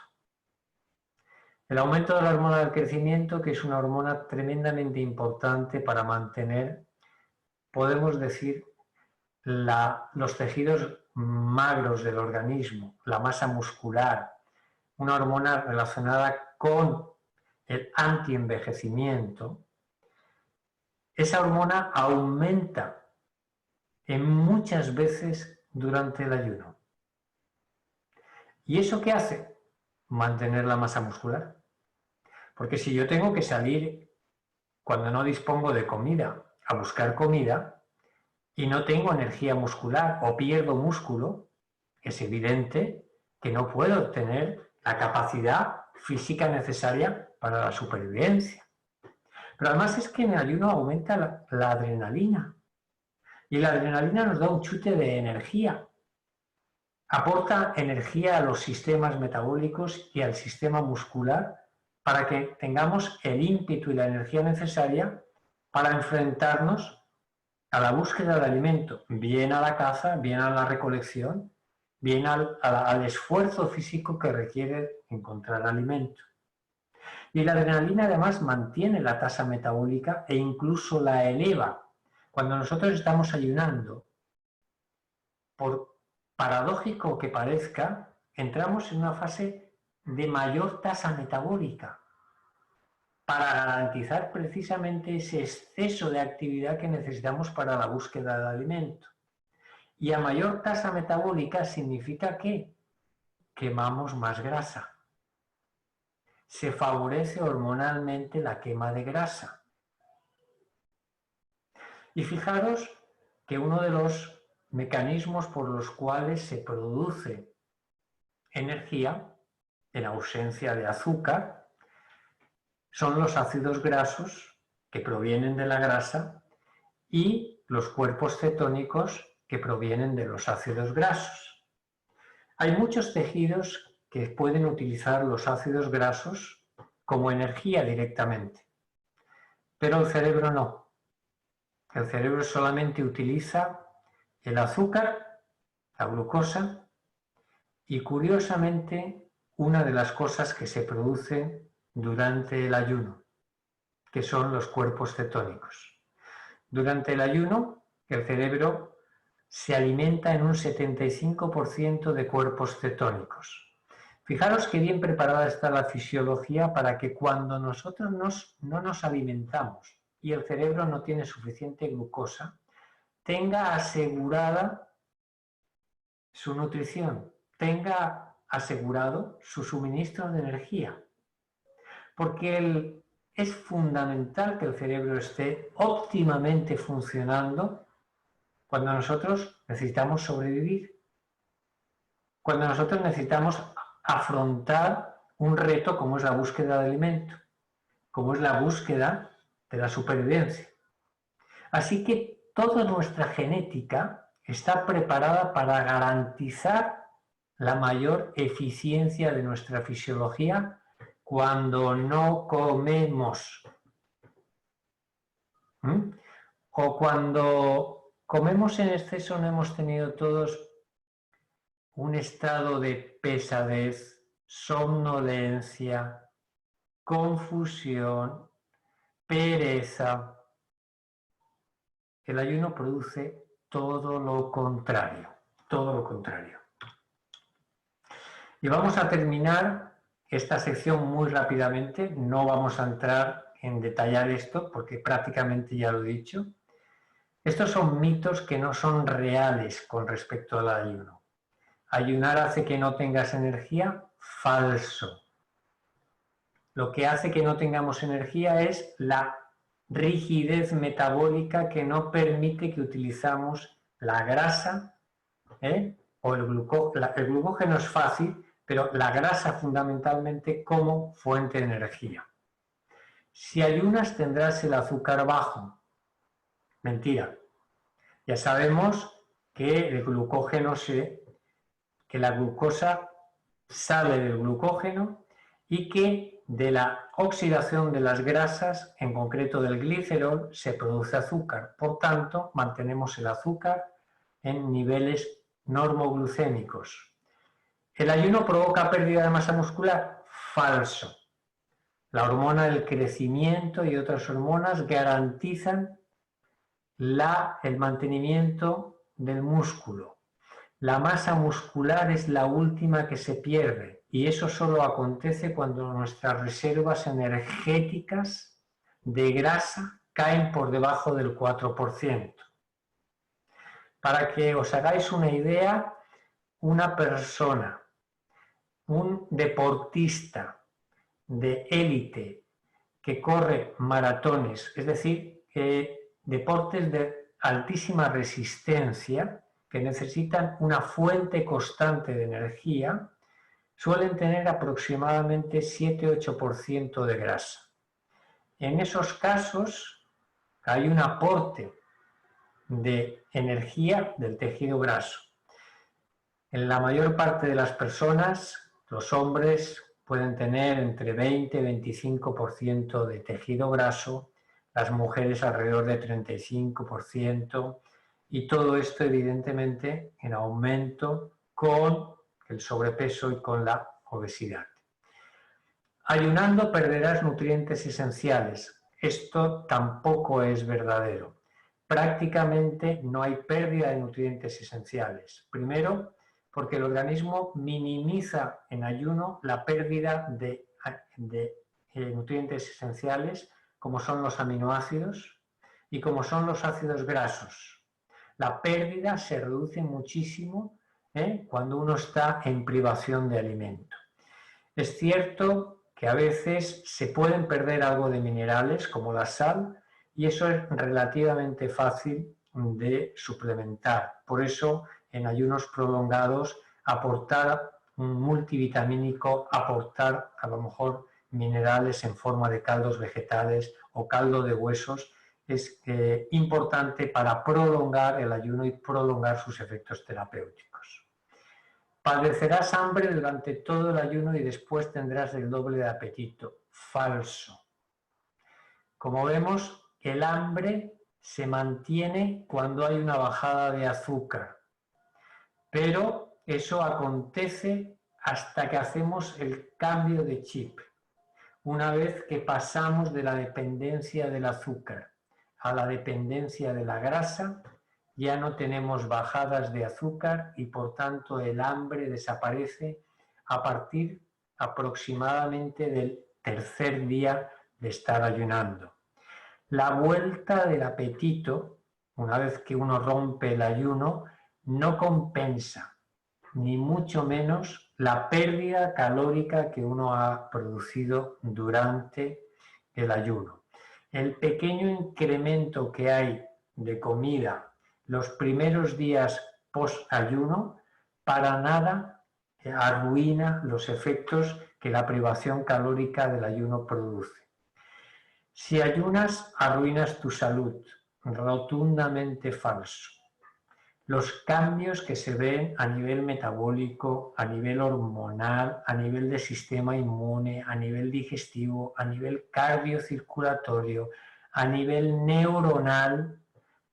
El aumento de la hormona del crecimiento, que es una hormona tremendamente importante para mantener, podemos decir, los tejidos magros del organismo, la masa muscular, una hormona relacionada con el antienvejecimiento. Esa hormona aumenta en muchas veces durante el ayuno. ¿Y eso qué hace? Mantener la masa muscular. Porque si yo tengo que salir cuando no dispongo de comida a buscar comida y no tengo energía muscular o pierdo músculo, es evidente que no puedo tener la capacidad física necesaria para la supervivencia. Pero además es que en el ayuno aumenta la adrenalina. Y la adrenalina nos da un chute de energía. Aporta energía a los sistemas metabólicos y al sistema muscular para que tengamos el ímpetu y la energía necesaria para enfrentarnos a la búsqueda de alimento, bien a la caza, bien a la recolección, bien al esfuerzo físico que requiere encontrar alimento. Y la adrenalina además mantiene la tasa metabólica e incluso la eleva. Cuando nosotros estamos ayunando, por paradójico que parezca, entramos en una fase de mayor tasa metabólica para garantizar precisamente ese exceso de actividad que necesitamos para la búsqueda de alimento. Y a mayor tasa metabólica significa que quemamos más grasa. Se favorece hormonalmente la quema de grasa. Y fijaros que uno de los mecanismos por los cuales se produce energía en ausencia de azúcar son los ácidos grasos que provienen de la grasa y los cuerpos cetónicos que provienen de los ácidos grasos. Hay muchos tejidos que pueden utilizar los ácidos grasos como energía directamente, pero el cerebro no. El cerebro solamente utiliza el azúcar, la glucosa, y curiosamente una de las cosas que se producen durante el ayuno, que son los cuerpos cetónicos. Durante el ayuno, el cerebro se alimenta en un 75% de cuerpos cetónicos. Fijaros qué bien preparada está la fisiología para que cuando nosotros no nos alimentamos y el cerebro no tiene suficiente glucosa, tenga asegurada su nutrición, tenga asegurado su suministro de energía. Porque es fundamental que el cerebro esté óptimamente funcionando cuando nosotros necesitamos sobrevivir, cuando nosotros necesitamos afrontar un reto como es la búsqueda de alimento, como es la búsqueda de la supervivencia. Así que toda nuestra genética está preparada para garantizar la mayor eficiencia de nuestra fisiología cuando no comemos. O cuando comemos en exceso no hemos tenido todos un estado de pesadez, somnolencia, confusión, pereza. El ayuno produce todo lo contrario, todo lo contrario. Y vamos a terminar esta sección muy rápidamente, no vamos a entrar en detallar esto porque prácticamente ya lo he dicho. Estos son mitos que no son reales con respecto al ayuno. Ayunar hace que no tengas energía, falso. Lo que hace que no tengamos energía es la rigidez metabólica que no permite que utilizamos la grasa, o el glucógeno es fácil, pero la grasa fundamentalmente como fuente de energía. Si ayunas tendrás el azúcar bajo. Mentira. Ya sabemos que el glucógeno que la glucosa sale del glucógeno y que de la oxidación de las grasas, en concreto del glicerol, se produce azúcar. Por tanto, mantenemos el azúcar en niveles normoglucémicos. ¿El ayuno provoca pérdida de masa muscular? Falso. La hormona del crecimiento y otras hormonas garantizan el mantenimiento del músculo. La masa muscular es la última que se pierde y eso solo acontece cuando nuestras reservas energéticas de grasa caen por debajo del 4%. Para que os hagáis una idea, una persona, un deportista de élite que corre maratones, es decir, deportes de altísima resistencia, que necesitan una fuente constante de energía, suelen tener aproximadamente 7-8% de grasa. En esos casos hay un aporte de energía del tejido graso. En la mayor parte de las personas, los hombres pueden tener entre 20 y 25% de tejido graso, las mujeres alrededor de 35%, y todo esto evidentemente en aumento con el sobrepeso y con la obesidad. Ayunando perderás nutrientes esenciales. Esto tampoco es verdadero. Prácticamente no hay pérdida de nutrientes esenciales. Primero, porque el organismo minimiza en ayuno la pérdida de nutrientes esenciales, como son los aminoácidos y como son los ácidos grasos. La pérdida se reduce muchísimo cuando uno está en privación de alimento. Es cierto que a veces se pueden perder algo de minerales, como la sal, y eso es relativamente fácil de suplementar. Por eso, en ayunos prolongados, aportar un multivitamínico, aportar a lo mejor minerales en forma de caldos vegetales o caldo de huesos, es importante para prolongar el ayuno y prolongar sus efectos terapéuticos. Padecerás hambre durante todo el ayuno y después tendrás el doble de apetito. Falso. Como vemos, el hambre se mantiene cuando hay una bajada de azúcar, pero eso acontece hasta que hacemos el cambio de chip, una vez que pasamos de la dependencia del azúcar a la dependencia de la grasa, ya no tenemos bajadas de azúcar y por tanto el hambre desaparece a partir aproximadamente del tercer día de estar ayunando. la vuelta del apetito, una vez que uno rompe el ayuno, no compensa, ni mucho menos, la pérdida calórica que uno ha producido durante el ayuno. El pequeño incremento que hay de comida los primeros días post-ayuno para nada arruina los efectos que la privación calórica del ayuno produce. Si ayunas, arruinas tu salud. Rotundamente falso. Los cambios que se ven a nivel metabólico, a nivel hormonal, a nivel de sistema inmune, a nivel digestivo, a nivel cardiocirculatorio, a nivel neuronal,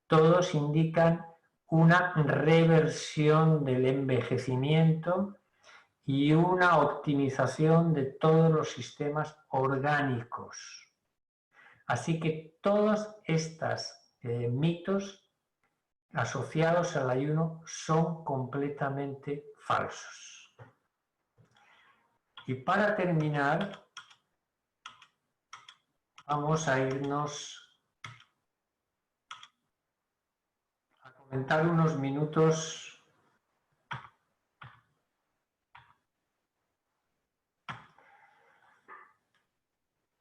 todos indican una reversión del envejecimiento y una optimización de todos los sistemas orgánicos. Así que todos estos mitos asociados al ayuno son completamente falsos. Y para terminar, vamos a irnos a comentar unos minutos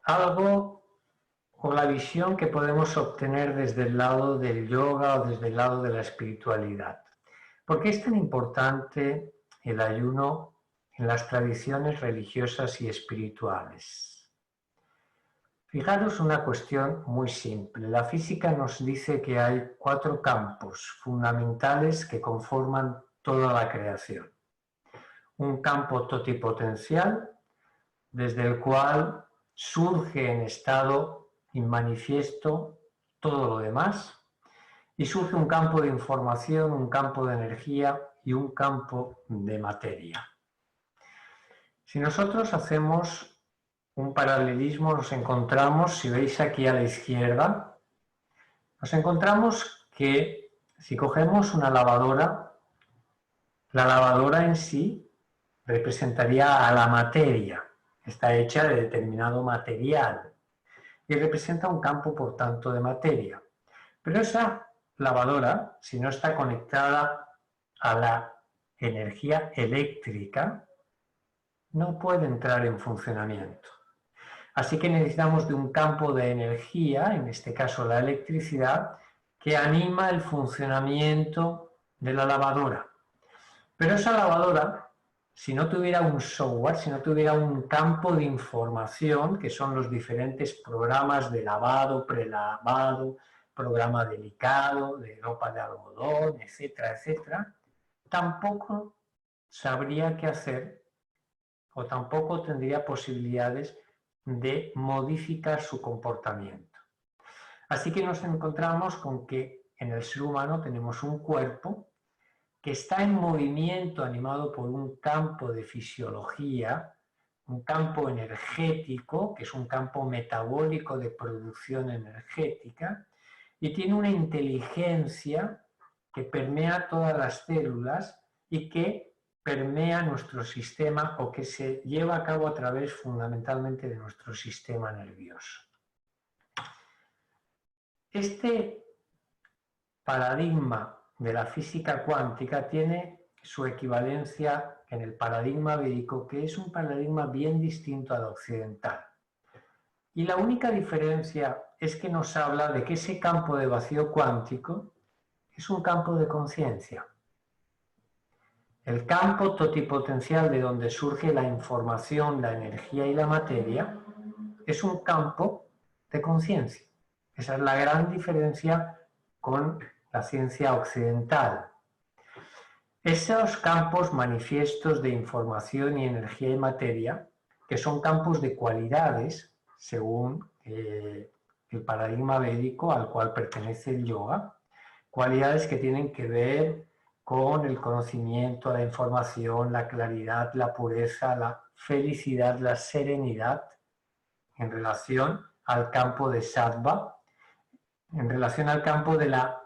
algo o la visión que podemos obtener desde el lado del yoga o desde el lado de la espiritualidad. ¿Por qué es tan importante el ayuno en las tradiciones religiosas y espirituales? Fijaros una cuestión muy simple. La física nos dice que hay 4 campos fundamentales que conforman toda la creación. Un campo totipotencial, desde el cual surge en estado inmanifiesto todo lo demás, y surge un campo de información, un campo de energía y un campo de materia. Si nosotros hacemos un paralelismo, nos encontramos, si veis aquí a la izquierda, nos encontramos que si cogemos una lavadora, la lavadora en sí representaría a la materia, está hecha de determinado material y representa un campo, por tanto, de materia. Pero esa lavadora, si no está conectada a la energía eléctrica, no puede entrar en funcionamiento. Así que necesitamos de un campo de energía, en este caso la electricidad, que anima el funcionamiento de la lavadora. Pero esa lavadora, si no tuviera un software, si no tuviera un campo de información, que son los diferentes programas de lavado, prelavado, programa de licado, de ropa de algodón, etcétera, etcétera, tampoco sabría qué hacer o tampoco tendría posibilidades de modificar su comportamiento. Así que nos encontramos con que en el ser humano tenemos un cuerpo que está en movimiento animado por un campo de fisiología, un campo energético, que es un campo metabólico de producción energética, y tiene una inteligencia que permea todas las células y que permea nuestro sistema o que se lleva a cabo a través fundamentalmente de nuestro sistema nervioso. Este paradigma de la física cuántica tiene su equivalencia en el paradigma védico, que es un paradigma bien distinto al occidental. Y la única diferencia es que nos habla de que ese campo de vacío cuántico es un campo de conciencia. El campo totipotencial de donde surge la información, la energía y la materia es un campo de conciencia. Esa es la gran diferencia con la ciencia occidental. Esos campos manifiestos de información y energía y materia, que son campos de cualidades, según el paradigma védico al cual pertenece el yoga, cualidades que tienen que ver con el conocimiento, la información, la claridad, la pureza, la felicidad, la serenidad, en relación al campo de sattva, en relación al campo de la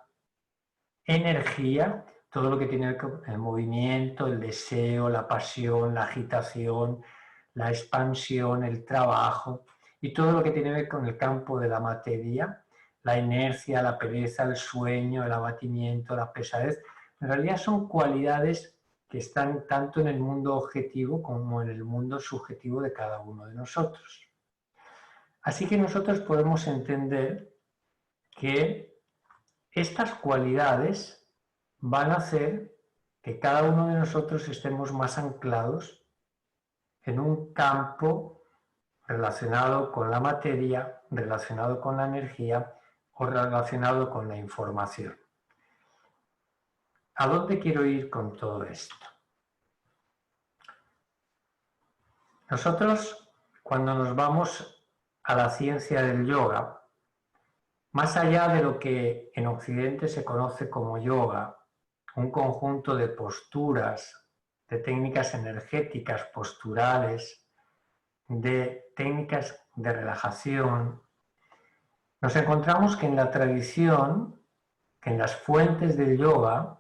energía, todo lo que tiene que ver con el movimiento, el deseo, la pasión, la agitación, la expansión, el trabajo y todo lo que tiene que ver con el campo de la materia, la inercia, la pereza, el sueño, el abatimiento, la pesadez, en realidad son cualidades que están tanto en el mundo objetivo como en el mundo subjetivo de cada uno de nosotros. Así que nosotros podemos entender que estas cualidades van a hacer que cada uno de nosotros estemos más anclados en un campo relacionado con la materia, relacionado con la energía o relacionado con la información. ¿A dónde quiero ir con todo esto? Nosotros, cuando nos vamos a la ciencia del yoga, más allá de lo que en Occidente se conoce como yoga, un conjunto de posturas, de técnicas energéticas, posturales, de técnicas de relajación, nos encontramos que en la tradición, que en las fuentes del yoga,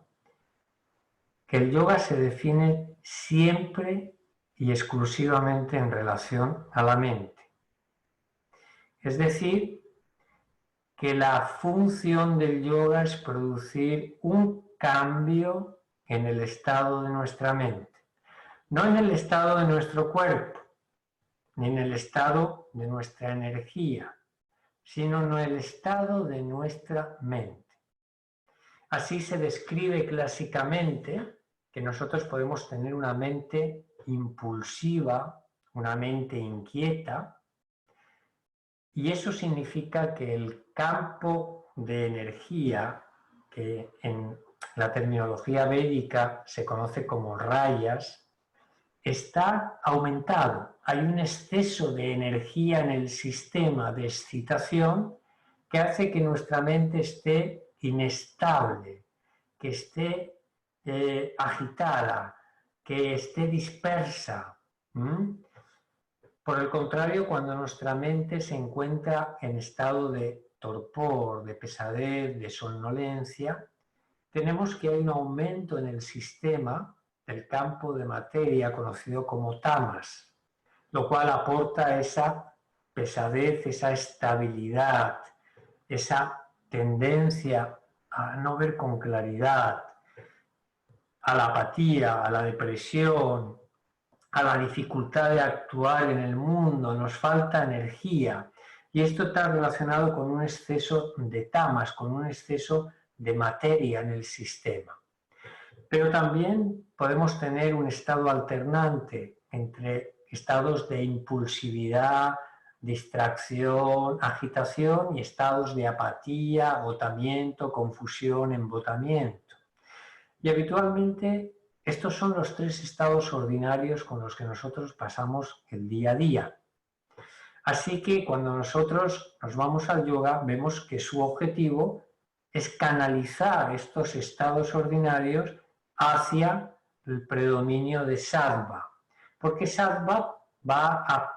que el yoga se define siempre y exclusivamente en relación a la mente. Es decir, que la función del yoga es producir un cambio en el estado de nuestra mente, no en el estado de nuestro cuerpo, ni en el estado de nuestra energía, sino en el estado de nuestra mente. Así se describe clásicamente que nosotros podemos tener una mente impulsiva, una mente inquieta, y eso significa que el campo de energía, que en la terminología védica se conoce como rayas, está aumentado. Hay un exceso de energía en el sistema de excitación que hace que nuestra mente esté inestable, que esté agitada, que esté dispersa. Por el contrario, cuando nuestra mente se encuentra en estado de torpor, de pesadez, de somnolencia, tenemos que hay un aumento en el sistema del campo de materia conocido como tamas, lo cual aporta esa pesadez, esa estabilidad, esa tendencia a no ver con claridad, a la apatía, a la depresión, a la dificultad de actuar en el mundo, nos falta energía. Y esto está relacionado con un exceso de tamas, con un exceso de materia en el sistema. Pero también podemos tener un estado alternante entre estados de impulsividad, distracción, agitación y estados de apatía, agotamiento, confusión, embotamiento. Y habitualmente estos son los tres estados ordinarios con los que nosotros pasamos el día a día. Así que cuando nosotros nos vamos al yoga, vemos que su objetivo es canalizar estos estados ordinarios hacia el predominio de sattva, porque sattva va a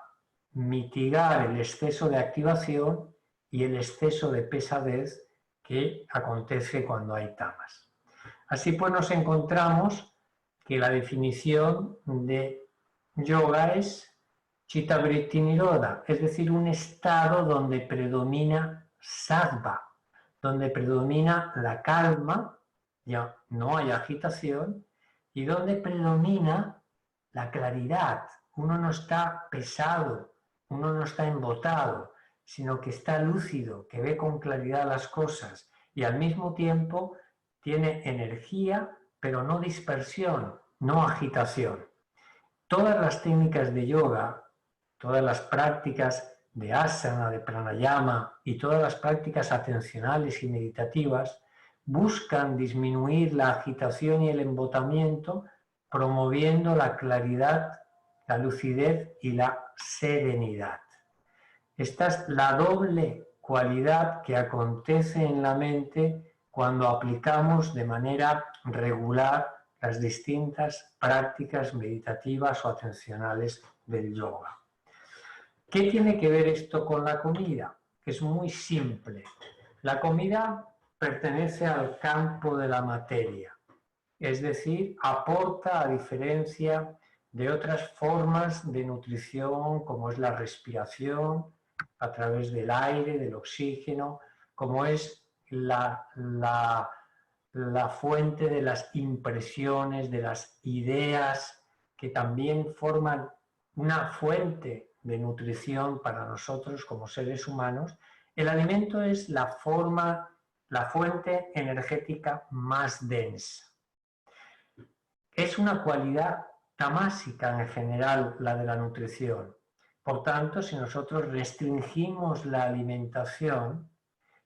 mitigar el exceso de activación y el exceso de pesadez que acontece cuando hay tamas. Así pues nos encontramos que la definición de yoga es Chitta Vritti Nirodha, es decir, un estado donde predomina sattva, donde predomina la calma, ya no hay agitación, y donde predomina la claridad. Uno no está pesado, uno no está embotado, sino que está lúcido, que ve con claridad las cosas y al mismo tiempo tiene energía, pero no dispersión, no agitación. Todas las técnicas de yoga, todas las prácticas de asana, de pranayama y todas las prácticas atencionales y meditativas buscan disminuir la agitación y el embotamiento, promoviendo la claridad, la lucidez y la serenidad. Esta es la doble cualidad que acontece en la mente cuando aplicamos de manera regular las distintas prácticas meditativas o atencionales del yoga. ¿Qué tiene que ver esto con la comida? Que es muy simple. La comida pertenece al campo de la materia, es decir, aporta, a diferencia de otras formas de nutrición como es la respiración a través del aire, del oxígeno, como es la fuente de las impresiones, de las ideas, que también forman una fuente de nutrición para nosotros como seres humanos. El alimento es la fuente energética más densa. Es una cualidad tamásica en general la de la nutrición. Por tanto, si nosotros restringimos la alimentación,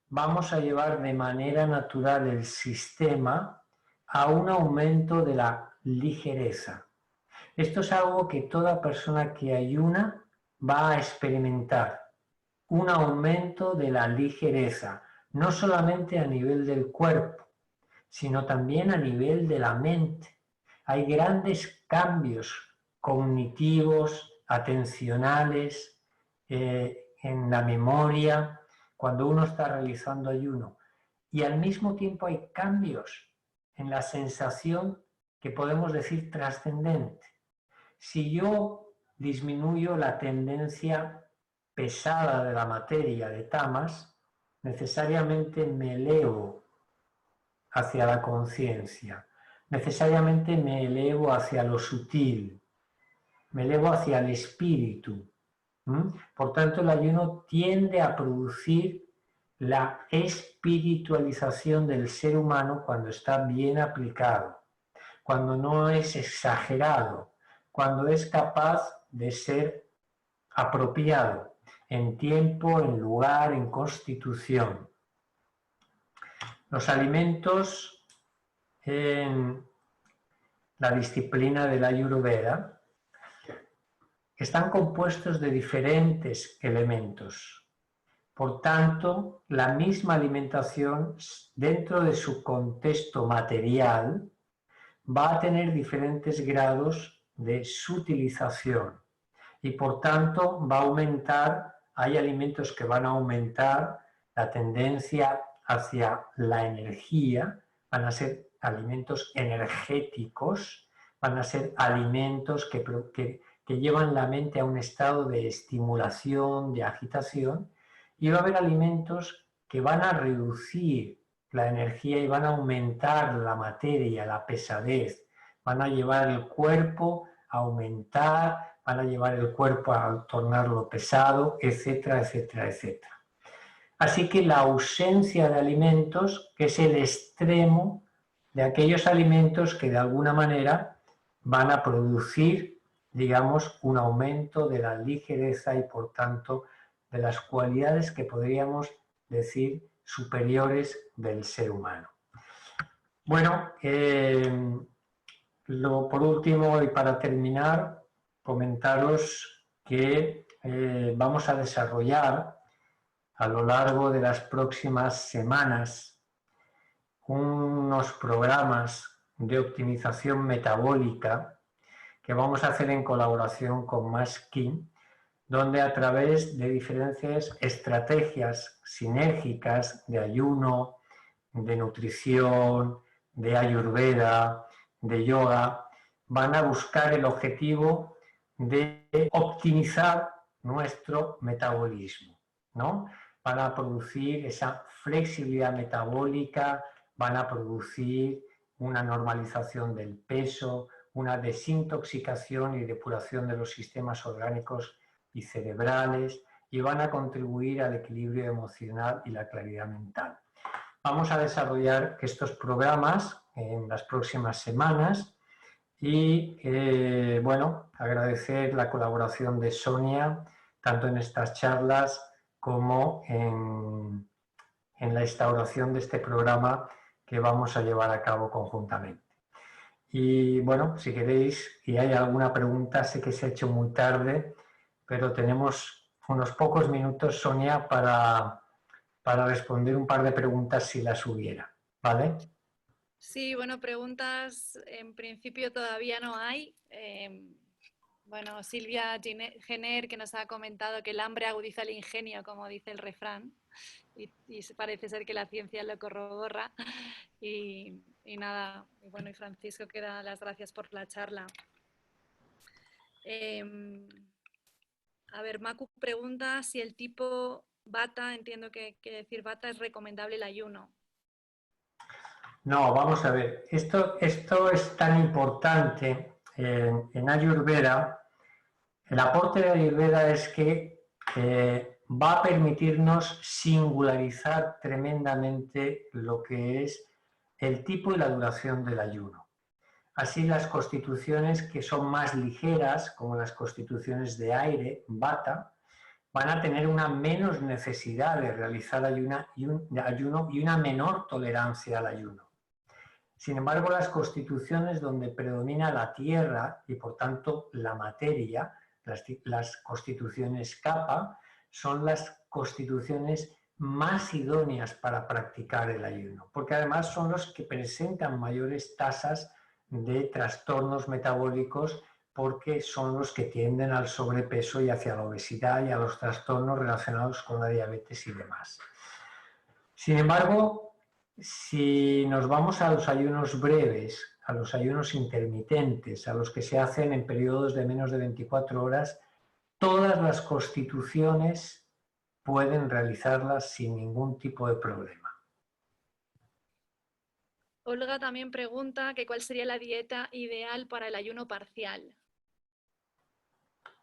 vamos a llevar de manera natural el sistema a un aumento de la ligereza. Esto es algo que toda persona que ayuna va a experimentar, un aumento de la ligereza, no solamente a nivel del cuerpo, sino también a nivel de la mente. Hay grandes cambios cognitivos, atencionales, en la memoria, cuando uno está realizando ayuno. Y al mismo tiempo hay cambios en la sensación que podemos decir trascendente. Si yo disminuyo la tendencia pesada de la materia de tamas, necesariamente me elevo hacia la conciencia, necesariamente me elevo hacia lo sutil, me elevo hacia el espíritu. Por tanto, el ayuno tiende a producir la espiritualización del ser humano cuando está bien aplicado, cuando no es exagerado, cuando es capaz de ser apropiado en tiempo, en lugar, en constitución. Los alimentos en la disciplina de la Ayurveda están compuestos de diferentes elementos. Por tanto, la misma alimentación, dentro de su contexto material, va a tener diferentes grados de sutilización y, por tanto, va a aumentar, hay alimentos que van a aumentar la tendencia hacia la energía, van a ser alimentos energéticos, van a ser alimentos que llevan la mente a un estado de estimulación, de agitación, y va a haber alimentos que van a reducir la energía y van a aumentar la materia, la pesadez, van a llevar el cuerpo a aumentar, van a llevar el cuerpo a tornarlo pesado, etcétera, etcétera, etcétera. Así que la ausencia de alimentos, que es el extremo de aquellos alimentos que de alguna manera van a producir, digamos, un aumento de la ligereza y, por tanto, de las cualidades que podríamos decir superiores del ser humano. Bueno, por último y para terminar, comentaros que vamos a desarrollar a lo largo de las próximas semanas unos programas de optimización metabólica que vamos a hacer en colaboración con Maskin, donde a través de diferentes estrategias sinérgicas de ayuno, de nutrición, de ayurveda, de yoga, van a buscar el objetivo de optimizar nuestro metabolismo, ¿no? Van a producir esa flexibilidad metabólica, van a producir una normalización del peso, una desintoxicación y depuración de los sistemas orgánicos y cerebrales, y van a contribuir al equilibrio emocional y la claridad mental. Vamos a desarrollar estos programas en las próximas semanas y, bueno, agradecer la colaboración de Sonia, tanto en estas charlas como en la instauración de este programa que vamos a llevar a cabo conjuntamente. Y bueno, si queréis y hay alguna pregunta, sé que se ha hecho muy tarde, pero tenemos unos pocos minutos, Sonia, para responder un par de preguntas si las hubiera, ¿vale? Sí, bueno, preguntas en principio todavía no hay. Bueno, Silvia Gener, que nos ha comentado que el hambre agudiza el ingenio, como dice el refrán, y parece ser que la ciencia lo corrobora. Y nada, y bueno, y Francisco, que da las gracias por la charla. A ver, Macu pregunta si el tipo Bata, entiendo que quiere decir Bata, es recomendable el ayuno. No, vamos a ver, esto es tan importante en Ayurveda. El aporte de Ayurveda es que va a permitirnos singularizar tremendamente lo que es el tipo y la duración del ayuno. Así las constituciones que son más ligeras, como las constituciones de aire, Vata, van a tener una menos necesidad de realizar ayuno y una menor tolerancia al ayuno. Sin embargo, las constituciones donde predomina la tierra y por tanto la materia, las constituciones Kapha, son las constituciones más idóneas para practicar el ayuno, porque además son los que presentan mayores tasas de trastornos metabólicos, porque son los que tienden al sobrepeso y hacia la obesidad y a los trastornos relacionados con la diabetes y demás. Sin embargo, si nos vamos a los ayunos breves, a los ayunos intermitentes, a los que se hacen en periodos de menos de 24 horas, todas las constituciones pueden realizarlas sin ningún tipo de problema. Olga también pregunta que cuál sería la dieta ideal para el ayuno parcial.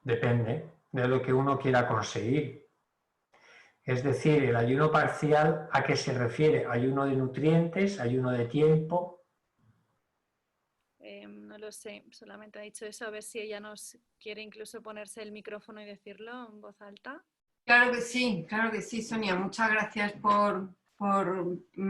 Depende de lo que uno quiera conseguir. Es decir, el ayuno parcial, ¿a qué se refiere? ¿Ayuno de nutrientes? ¿Ayuno de tiempo? No lo sé, solamente ha dicho eso, a ver si ella nos quiere incluso ponerse el micrófono y decirlo en voz alta. Claro que sí, Sonia. Muchas gracias por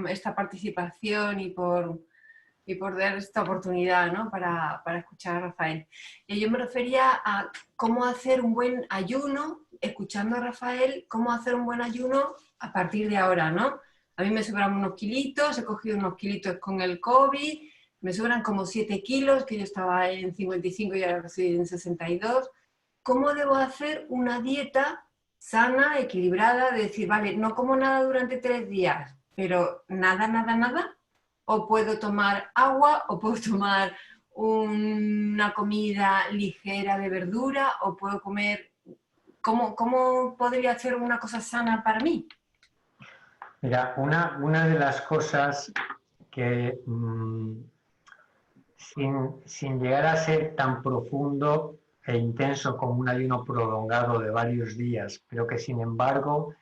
esta participación y por dar esta oportunidad, ¿no? para escuchar a Rafael. Yo me refería a cómo hacer un buen ayuno, escuchando a Rafael, cómo hacer un buen ayuno a partir de ahora, ¿no? A mí me sobran unos kilitos, he cogido unos kilitos con el COVID, me sobran como 7 kilos, que yo estaba en 55 y ahora estoy en 62. ¿Cómo debo hacer una dieta sana, equilibrada, de decir, vale, no como nada durante 3 días, pero nada, nada, nada? ¿O puedo tomar agua, o puedo tomar una comida ligera de verdura, o puedo comer... ¿Cómo podría hacer una cosa sana para mí? Mira, una de las cosas que sin llegar a ser tan profundo e intenso como un ayuno prolongado de varios días, pero que sin embargo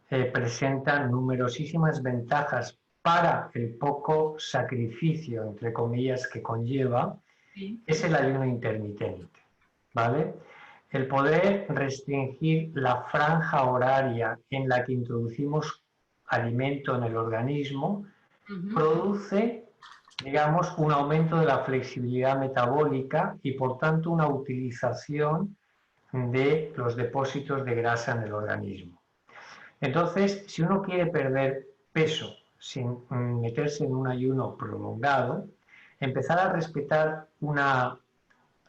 presenta numerosísimas ventajas para el poco sacrificio, entre comillas, que conlleva, Sí. es el ayuno intermitente, ¿vale? El poder restringir la franja horaria en la que introducimos alimento en el organismo produce, digamos, un aumento de la flexibilidad metabólica y por tanto una utilización de los depósitos de grasa en el organismo. Entonces, si uno quiere perder peso sin meterse en un ayuno prolongado, empezar a respetar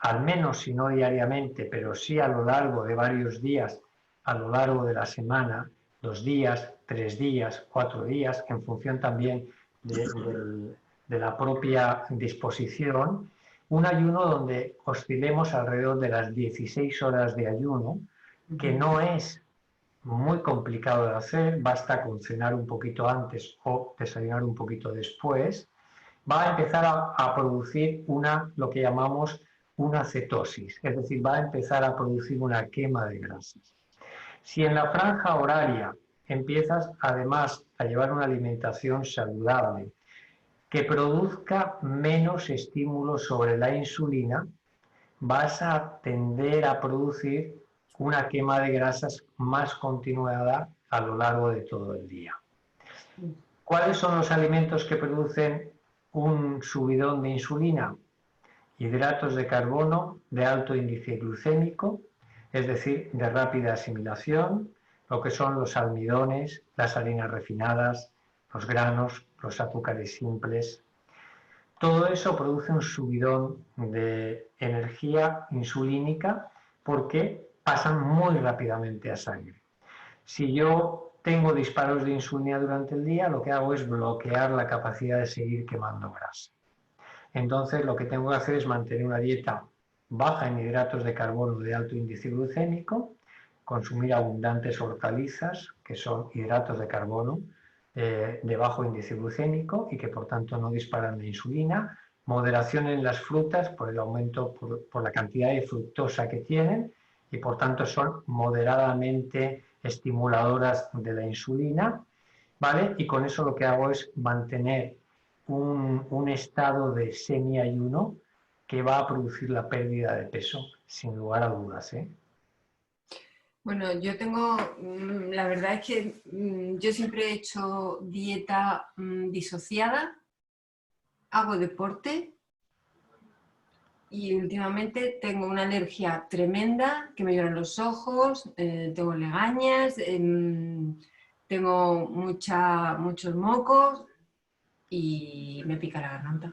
al menos si no diariamente, pero sí a lo largo de varios días, a lo largo de la semana, 2 días, 3 días, 4 días, en función también de la propia disposición, un ayuno donde oscilemos alrededor de las 16 horas de ayuno, que no es muy complicado de hacer, basta con cenar un poquito antes o desayunar un poquito después, va a empezar a producir lo que llamamos una cetosis, es decir, va a empezar a producir una quema de grasas. Si en la franja horaria empiezas además a llevar una alimentación saludable que produzca menos estímulos sobre la insulina, vas a tender a producir una quema de grasas más continuada a lo largo de todo el día. ¿Cuáles son los alimentos que producen un subidón de insulina? Hidratos de carbono de alto índice glucémico, es decir, de rápida asimilación, lo que son los almidones, las harinas refinadas, los granos, los azúcares simples. Todo eso produce un subidón de energía insulínica porque pasan muy rápidamente a sangre. Si yo tengo disparos de insulina durante el día, lo que hago es bloquear la capacidad de seguir quemando grasa. Entonces, lo que tengo que hacer es mantener una dieta baja en hidratos de carbono de alto índice glucémico, consumir abundantes hortalizas, que son hidratos de carbono de bajo índice glucémico y que por tanto no disparan la insulina, moderación en las frutas por el aumento por la cantidad de fructosa que tienen y por tanto son moderadamente estimuladoras de la insulina, ¿vale? Y con eso lo que hago es mantener un estado de semiayuno que va a producir la pérdida de peso, sin lugar a dudas, ¿eh? Bueno, yo tengo, la verdad es que yo siempre he hecho dieta disociada, hago deporte y últimamente tengo una alergia tremenda, que me lloran los ojos, tengo legañas, tengo muchos mocos y me pica la garganta.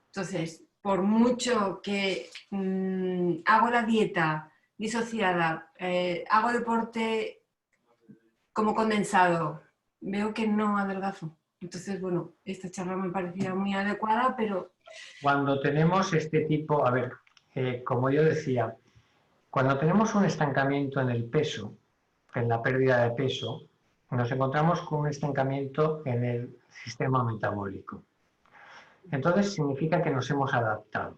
Entonces, por mucho que hago la dieta disociada, hago deporte como condensado, veo que no adelgazo. Entonces, bueno, esta charla me parecía muy adecuada, pero... Cuando tenemos este tipo, a ver, como yo decía, cuando tenemos un estancamiento en el peso, en la pérdida de peso, nos encontramos con un estancamiento en el sistema metabólico. Entonces significa que nos hemos adaptado.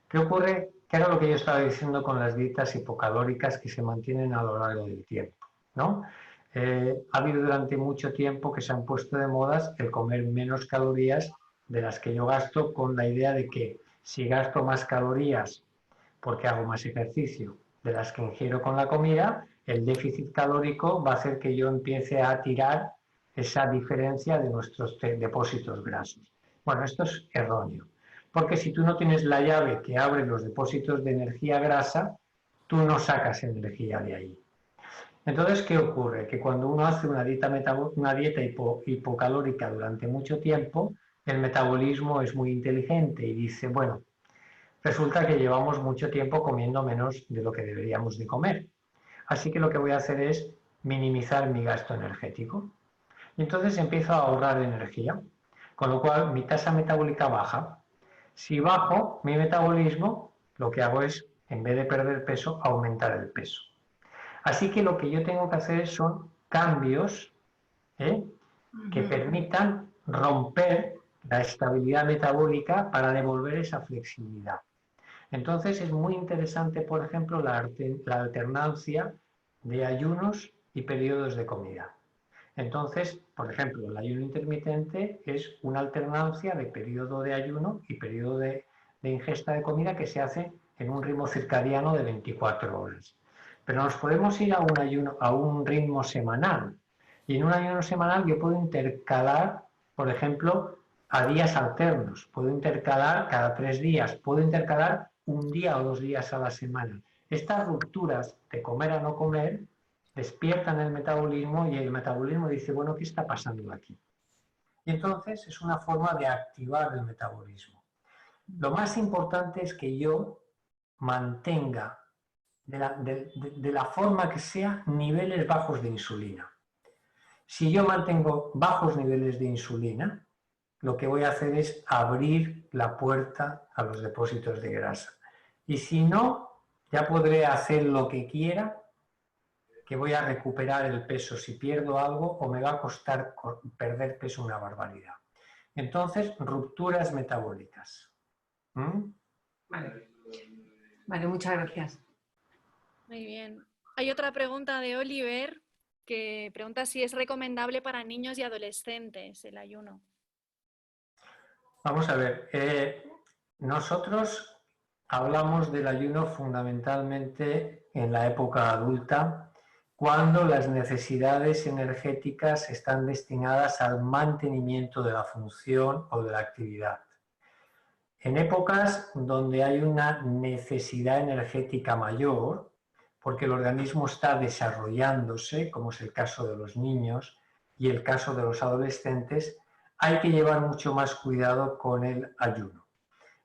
¿Qué ocurre? Que era lo que yo estaba diciendo con las dietas hipocalóricas que se mantienen a lo largo del tiempo, ¿no? Ha habido durante mucho tiempo que se han puesto de modas el comer menos calorías de las que yo gasto, con la idea de que si gasto más calorías porque hago más ejercicio de las que ingiero con la comida, el déficit calórico va a hacer que yo empiece a tirar esa diferencia de nuestros depósitos grasos. Bueno, esto es erróneo, porque si tú no tienes la llave que abre los depósitos de energía grasa, tú no sacas energía de ahí. Entonces, ¿qué ocurre? Que cuando uno hace una dieta hipocalórica durante mucho tiempo, el metabolismo es muy inteligente y dice, bueno, resulta que llevamos mucho tiempo comiendo menos de lo que deberíamos de comer. Así que lo que voy a hacer es minimizar mi gasto energético. Y entonces empiezo a ahorrar energía, con lo cual mi tasa metabólica baja. Si bajo mi metabolismo, lo que hago es, en vez de perder peso, aumentar el peso. Así que lo que yo tengo que hacer son cambios que permitan romper la estabilidad metabólica para devolver esa flexibilidad. Entonces es muy interesante, por ejemplo, la alternancia de ayunos y periodos de comida. Entonces, por ejemplo, el ayuno intermitente es una alternancia de periodo de ayuno y periodo de ingesta de comida que se hace en un ritmo circadiano de 24 horas. Pero nos podemos ir a un ritmo semanal. Y en un ayuno semanal yo puedo intercalar, por ejemplo, a días alternos. Puedo intercalar cada 3 días. Puedo intercalar un día o 2 días a la semana. Estas rupturas de comer a no comer despiertan el metabolismo y el metabolismo dice, bueno, ¿qué está pasando aquí? Y entonces es una forma de activar el metabolismo. Lo más importante es que yo mantenga, de la forma que sea, niveles bajos de insulina. Si yo mantengo bajos niveles de insulina, lo que voy a hacer es abrir la puerta a los depósitos de grasa. Y si no, ya podré hacer lo que quiera, que voy a recuperar el peso si pierdo algo o me va a costar perder peso una barbaridad. Entonces, rupturas metabólicas. Vale, muchas gracias. Muy bien. Hay otra pregunta de Oliver que pregunta si es recomendable para niños y adolescentes el ayuno. Vamos a ver, nosotros hablamos del ayuno fundamentalmente en la época adulta, cuando las necesidades energéticas están destinadas al mantenimiento de la función o de la actividad. En épocas donde hay una necesidad energética mayor, porque el organismo está desarrollándose, como es el caso de los niños y el caso de los adolescentes, hay que llevar mucho más cuidado con el ayuno.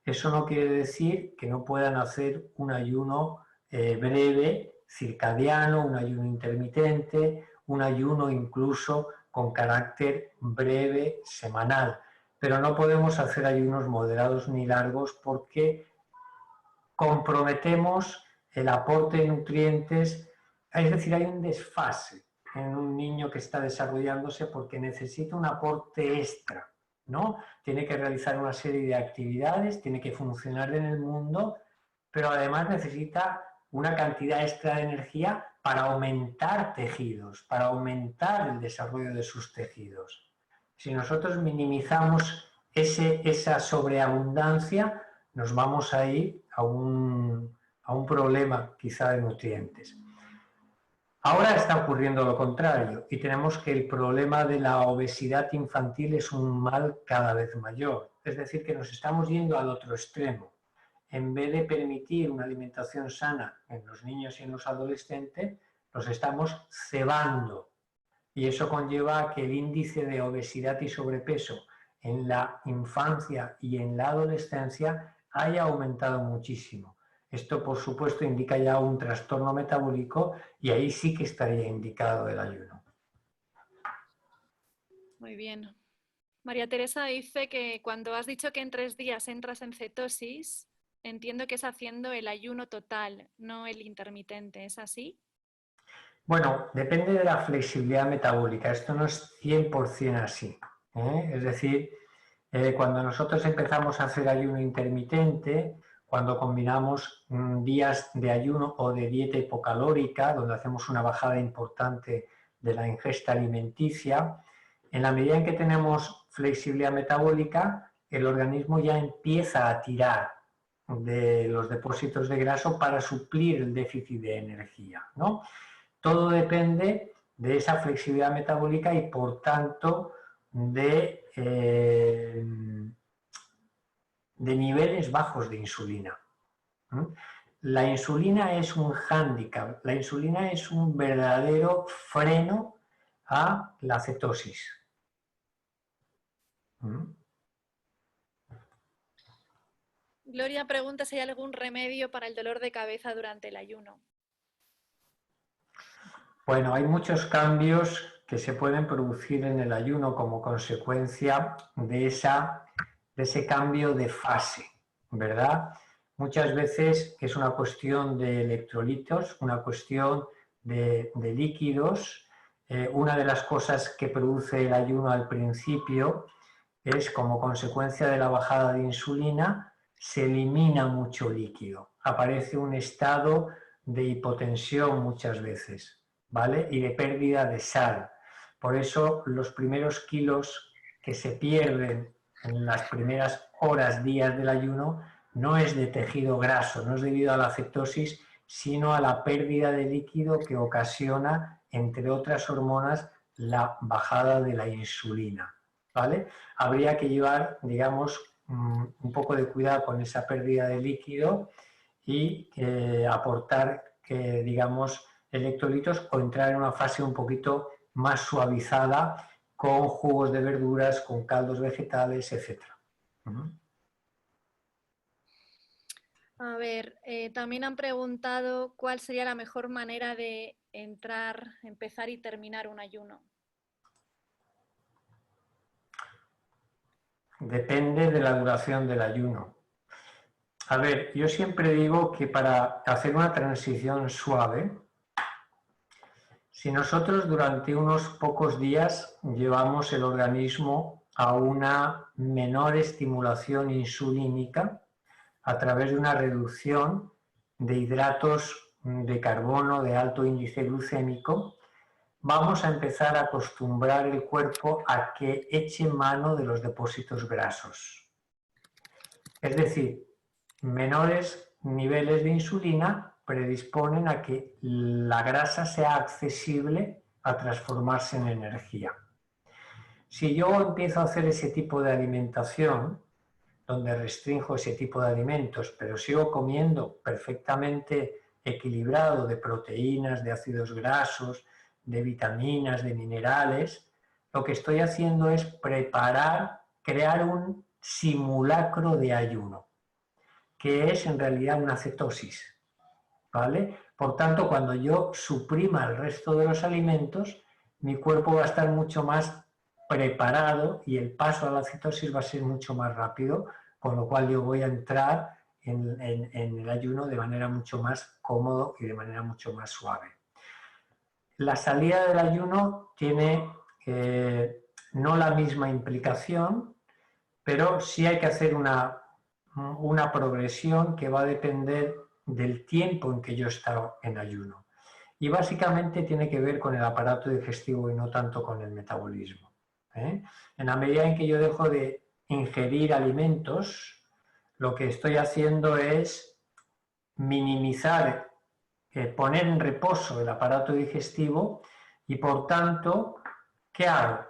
Eso no quiere decir que no puedan hacer un ayuno breve, circadiano, un ayuno intermitente, un ayuno incluso con carácter breve, semanal. Pero no podemos hacer ayunos moderados ni largos porque comprometemos el aporte de nutrientes Es decir, hay un desfase en un niño que está desarrollándose porque necesita un aporte extra, ¿no? Tiene que realizar una serie de actividades, tiene que funcionar en el mundo, pero además necesita una cantidad extra de energía para aumentar tejidos, para aumentar el desarrollo de sus tejidos. Si nosotros minimizamos esa sobreabundancia, nos vamos a ir a un problema quizá de nutrientes. Ahora está ocurriendo lo contrario y tenemos que el problema de la obesidad infantil es un mal cada vez mayor. Es decir, que nos estamos yendo al otro extremo. En vez de permitir una alimentación sana en los niños y en los adolescentes, los estamos cebando. Y eso conlleva a que el índice de obesidad y sobrepeso en la infancia y en la adolescencia haya aumentado muchísimo. Esto, por supuesto, indica ya un trastorno metabólico y ahí sí que estaría indicado el ayuno. Muy bien. María Teresa dice que cuando has dicho que en 3 días entras en cetosis, entiendo que es haciendo el ayuno total, no el intermitente. ¿Es así? Bueno, depende de la flexibilidad metabólica. Esto no es 100% así, ¿eh? Es decir, cuando nosotros empezamos a hacer ayuno intermitente, cuando combinamos días de ayuno o de dieta hipocalórica, donde hacemos una bajada importante de la ingesta alimenticia, en la medida en que tenemos flexibilidad metabólica, el organismo ya empieza a tirar de los depósitos de grasa para suplir el déficit de energía, ¿no? Todo depende de esa flexibilidad metabólica y, por tanto, de niveles bajos de insulina. La insulina es un hándicap, la insulina es un verdadero freno a la cetosis. Gloria pregunta si hay algún remedio para el dolor de cabeza durante el ayuno. Bueno, hay muchos cambios que se pueden producir en el ayuno como consecuencia de ese cambio de fase, ¿verdad? Muchas veces es una cuestión de electrolitos, una cuestión de líquidos. Una de las cosas que produce el ayuno al principio es, como consecuencia de la bajada de insulina, se elimina mucho líquido. Aparece un estado de hipotensión muchas veces, ¿vale? Y de pérdida de sal. Por eso los primeros kilos que se pierden en las primeras horas, días del ayuno, no es de tejido graso, no es debido a la cetosis, sino a la pérdida de líquido que ocasiona, entre otras hormonas, la bajada de la insulina, ¿vale? Habría que llevar, digamos, un poco de cuidado con esa pérdida de líquido y aportar, digamos, electrolitos o entrar en una fase un poquito más suavizada con jugos de verduras, con caldos vegetales, etc. A ver, también han preguntado cuál sería la mejor manera de empezar y terminar un ayuno. Depende de la duración del ayuno. A ver, yo siempre digo que para hacer una transición suave, si nosotros durante unos pocos días llevamos el organismo a una menor estimulación insulínica a través de una reducción de hidratos de carbono de alto índice glucémico, vamos a empezar a acostumbrar el cuerpo a que eche mano de los depósitos grasos. Es decir, menores niveles de insulina predisponen a que la grasa sea accesible a transformarse en energía. Si yo empiezo a hacer ese tipo de alimentación, donde restringo ese tipo de alimentos, pero sigo comiendo perfectamente equilibrado de proteínas, de ácidos grasos, de vitaminas, de minerales, lo que estoy haciendo es crear un simulacro de ayuno, que es en realidad una cetosis, ¿vale? Por tanto, cuando yo suprima el resto de los alimentos, mi cuerpo va a estar mucho más preparado y el paso a la cetosis va a ser mucho más rápido, con lo cual yo voy a entrar en el ayuno de manera mucho más cómodo y de manera mucho más suave. la salida del ayuno tiene no la misma implicación, pero sí hay que hacer una progresión que va a depender del tiempo en que yo he estado en ayuno. Y básicamente tiene que ver con el aparato digestivo y no tanto con el metabolismo. En la medida en que yo dejo de ingerir alimentos, lo que estoy haciendo es minimizar, poner en reposo el aparato digestivo y por tanto, ¿qué hago?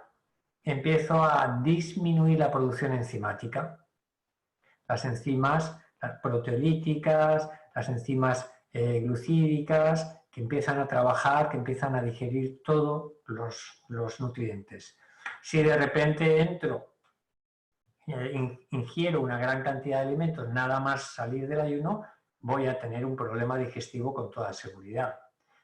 Empiezo a disminuir la producción enzimática. Las enzimas, las proteolíticas, las enzimas glucídicas, que empiezan a trabajar, que empiezan a digerir todos los nutrientes. Si de repente ingiero una gran cantidad de alimentos, nada más salir del ayuno, voy a tener un problema digestivo con toda seguridad,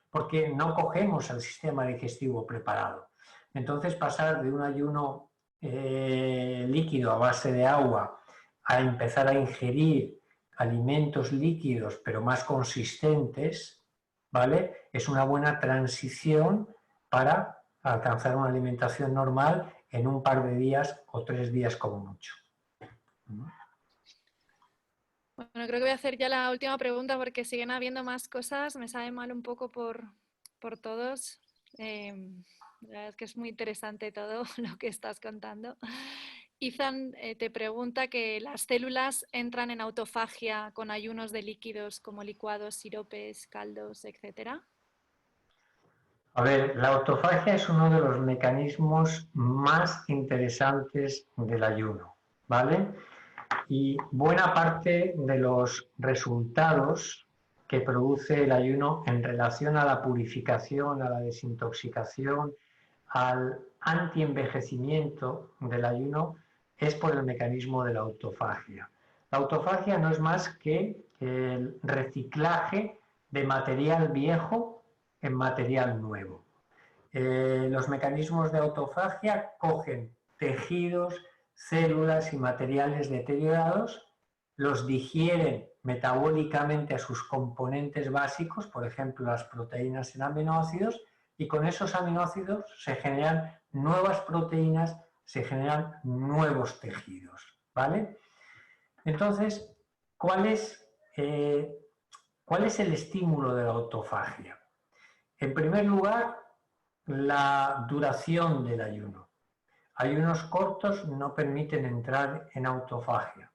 porque no cogemos el sistema digestivo preparado. Entonces, pasar de un ayuno líquido a base de agua a empezar a ingerir alimentos líquidos pero más consistentes, ¿vale? Es una buena transición para alcanzar una alimentación normal en un par de días o 3 días como mucho. Bueno, creo que voy a hacer ya la última pregunta porque siguen habiendo más cosas. Me sabe mal un poco por todos. La verdad es que es muy interesante todo lo que estás contando. Ethan te pregunta que las células entran en autofagia con ayunos de líquidos como licuados, siropes, caldos, etc. A ver, la autofagia es uno de los mecanismos más interesantes del ayuno, ¿vale? Y buena parte de los resultados que produce el ayuno en relación a la purificación, a la desintoxicación, al antienvejecimiento del ayuno es por el mecanismo de la autofagia. La autofagia no es más que el reciclaje de material viejo en material nuevo. Los mecanismos de autofagia cogen tejidos, células y materiales deteriorados, los digieren metabólicamente a sus componentes básicos, por ejemplo las proteínas en aminoácidos, y con esos aminoácidos se generan nuevas proteínas, se generan nuevos tejidos, ¿vale? Entonces, ¿cuál es el estímulo de la autofagia? En primer lugar, la duración del ayuno. Ayunos cortos no permiten entrar en autofagia.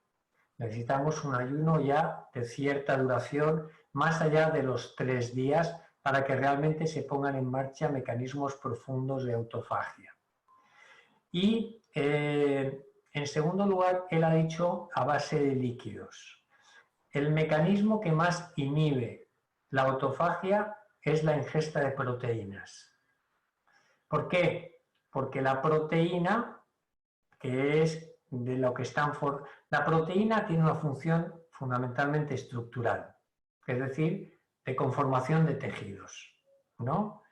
Necesitamos un ayuno ya de cierta duración, más allá de los 3 días, para que realmente se pongan en marcha mecanismos profundos de autofagia. Y, en segundo lugar, él ha dicho a base de líquidos. El mecanismo que más inhibe la autofagia es la ingesta de proteínas. ¿Por qué? Porque la proteína, que es de lo que la proteína tiene una función fundamentalmente estructural, es decir, de conformación de tejidos, ¿no?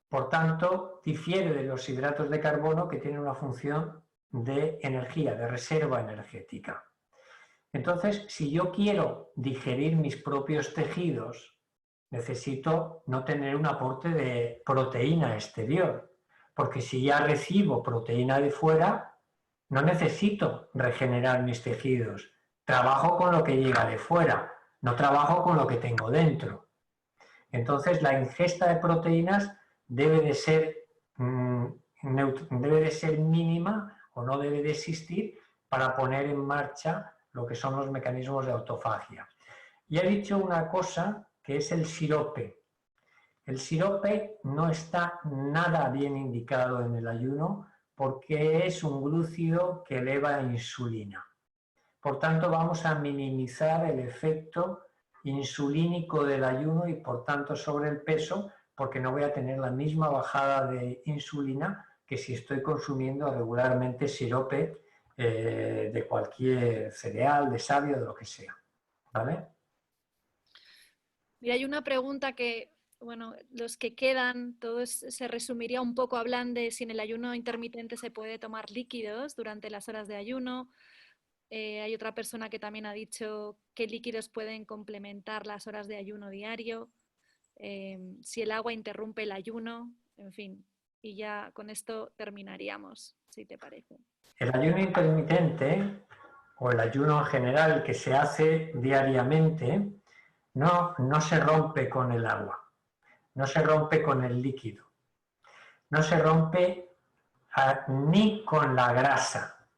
Por tanto, difiere de los hidratos de carbono que tienen una función de energía, de reserva energética. Entonces, si yo quiero digerir mis propios tejidos, necesito no tener un aporte de proteína exterior, porque si ya recibo proteína de fuera, no necesito regenerar mis tejidos. Trabajo con lo que llega de fuera, no trabajo con lo que tengo dentro. Entonces, la ingesta de proteínas debe de ser mínima o no debe de existir para poner en marcha lo que son los mecanismos de autofagia. Y he dicho una cosa que es el sirope. El sirope no está nada bien indicado en el ayuno porque es un glúcido que eleva insulina. Por tanto, vamos a minimizar el efecto insulínico del ayuno y por tanto sobre el peso, porque no voy a tener la misma bajada de insulina que si estoy consumiendo regularmente sirope de cualquier cereal, de savia, de lo que sea. ¿Vale? Y hay una pregunta que, bueno, los que quedan, todo se resumiría un poco hablando de si en el ayuno intermitente se puede tomar líquidos durante las horas de ayuno. Hay otra persona que también ha dicho qué líquidos pueden complementar las horas de ayuno diario, si el agua interrumpe el ayuno en fin, y ya con esto terminaríamos, si te parece. El ayuno intermitente o el ayuno en general que se hace diariamente no se rompe con el agua, no se rompe con el líquido, no se rompe ni con la grasa.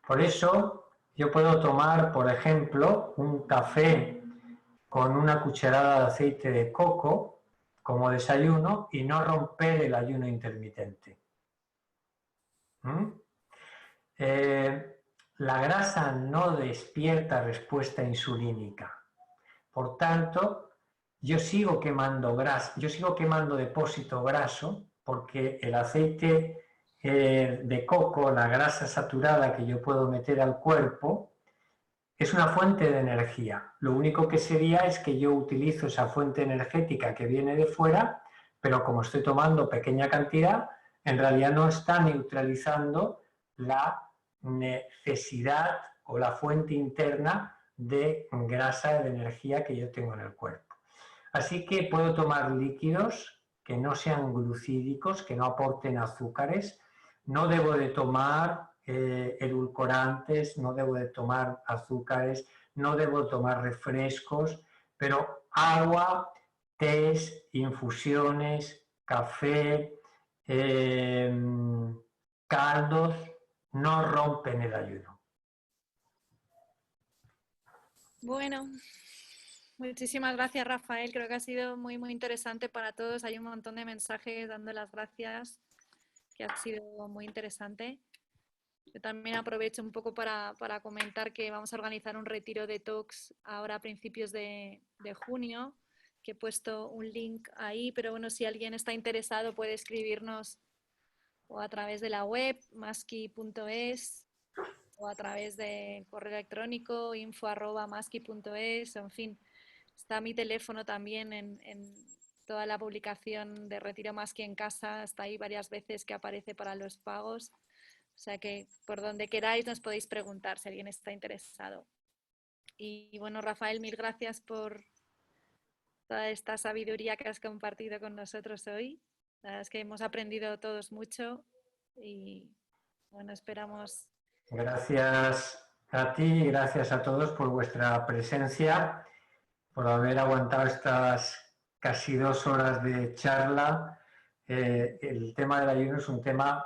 Por eso yo puedo tomar, por ejemplo, un café con una cucharada de aceite de coco como desayuno y no romper el ayuno intermitente. La grasa no despierta respuesta insulínica. Por tanto, yo sigo quemando grasa, yo sigo quemando depósito graso porque el aceite de coco, la grasa saturada que yo puedo meter al cuerpo, es una fuente de energía. Lo único que sería es que yo utilizo esa fuente energética que viene de fuera, pero como estoy tomando pequeña cantidad, en realidad no está neutralizando la necesidad o la fuente interna de grasa, de energía que yo tengo en el cuerpo. Así que puedo tomar líquidos que no sean glucídicos, que no aporten azúcares. No debo de tomar edulcorantes, no debo de tomar azúcares, no debo de tomar refrescos, pero agua, tés, infusiones, café, caldos, no rompen el ayuno. Bueno, muchísimas gracias, Rafael. Creo que ha sido muy, muy interesante para todos. Hay un montón de mensajes dando las gracias, que ha sido muy interesante. Yo también aprovecho un poco para comentar que vamos a organizar un retiro de talks ahora a principios de junio, que he puesto un link ahí, pero bueno, si alguien está interesado puede escribirnos o a través de la web, maski.es, o a través de correo electrónico, info@maski.es, en fin, está mi teléfono también en toda la publicación de Retiro Maski en Casa, está ahí varias veces que aparece para los pagos. O sea que por donde queráis nos podéis preguntar si alguien está interesado. Y bueno, Rafael, mil gracias por toda esta sabiduría que has compartido con nosotros hoy. La verdad es que hemos aprendido todos mucho y bueno, esperamos. Gracias a ti y gracias a todos por vuestra presencia, por haber aguantado estas casi 2 horas de charla. El tema del ayuno es un tema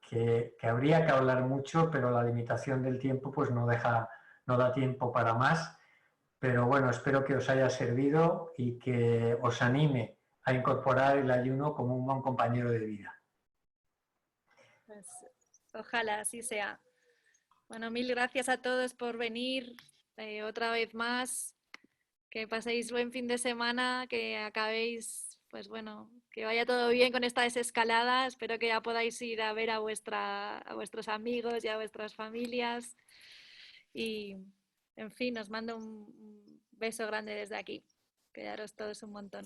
que habría que hablar mucho, pero la limitación del tiempo pues no da tiempo para más. Pero bueno, espero que os haya servido y que os anime a incorporar el ayuno como un buen compañero de vida. Pues, ojalá así sea. Bueno, mil gracias a todos por venir otra vez más. Que paséis buen fin de semana, que acabéis, pues bueno, que vaya todo bien con esta desescalada. Espero que ya podáis ir a ver a vuestros amigos y a vuestras familias. Y, en fin, os mando un beso grande desde aquí. Quedaros todos un montón.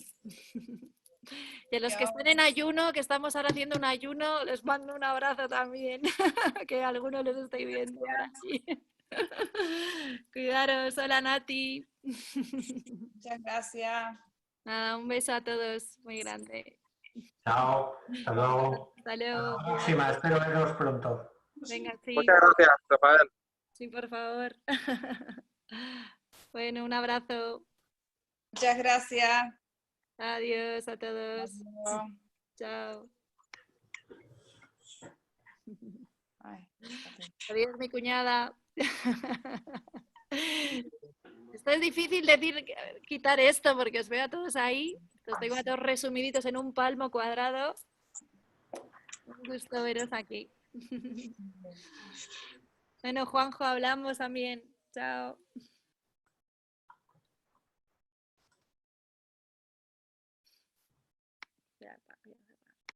Y a los que están en ayuno, que estamos ahora haciendo un ayuno, les mando un abrazo también, que algunos los estoy viendo por aquí. Cuidaros, hola Nati. Muchas gracias. Nada, un beso a todos muy grande. Chao, hasta luego. Hasta luego. Hasta la próxima, espero veros pronto. Venga, sí. Muchas gracias, Rafael. Sí, por favor. Bueno, un abrazo. Muchas gracias. Adiós a todos. Adiós. Chao. Ay, Adiós, mi cuñada. Esto es difícil decir, quitar esto porque os veo a todos ahí. Os tengo a todos resumiditos en un palmo cuadrado. Un gusto veros aquí. Bueno, Juanjo, hablamos también. Chao.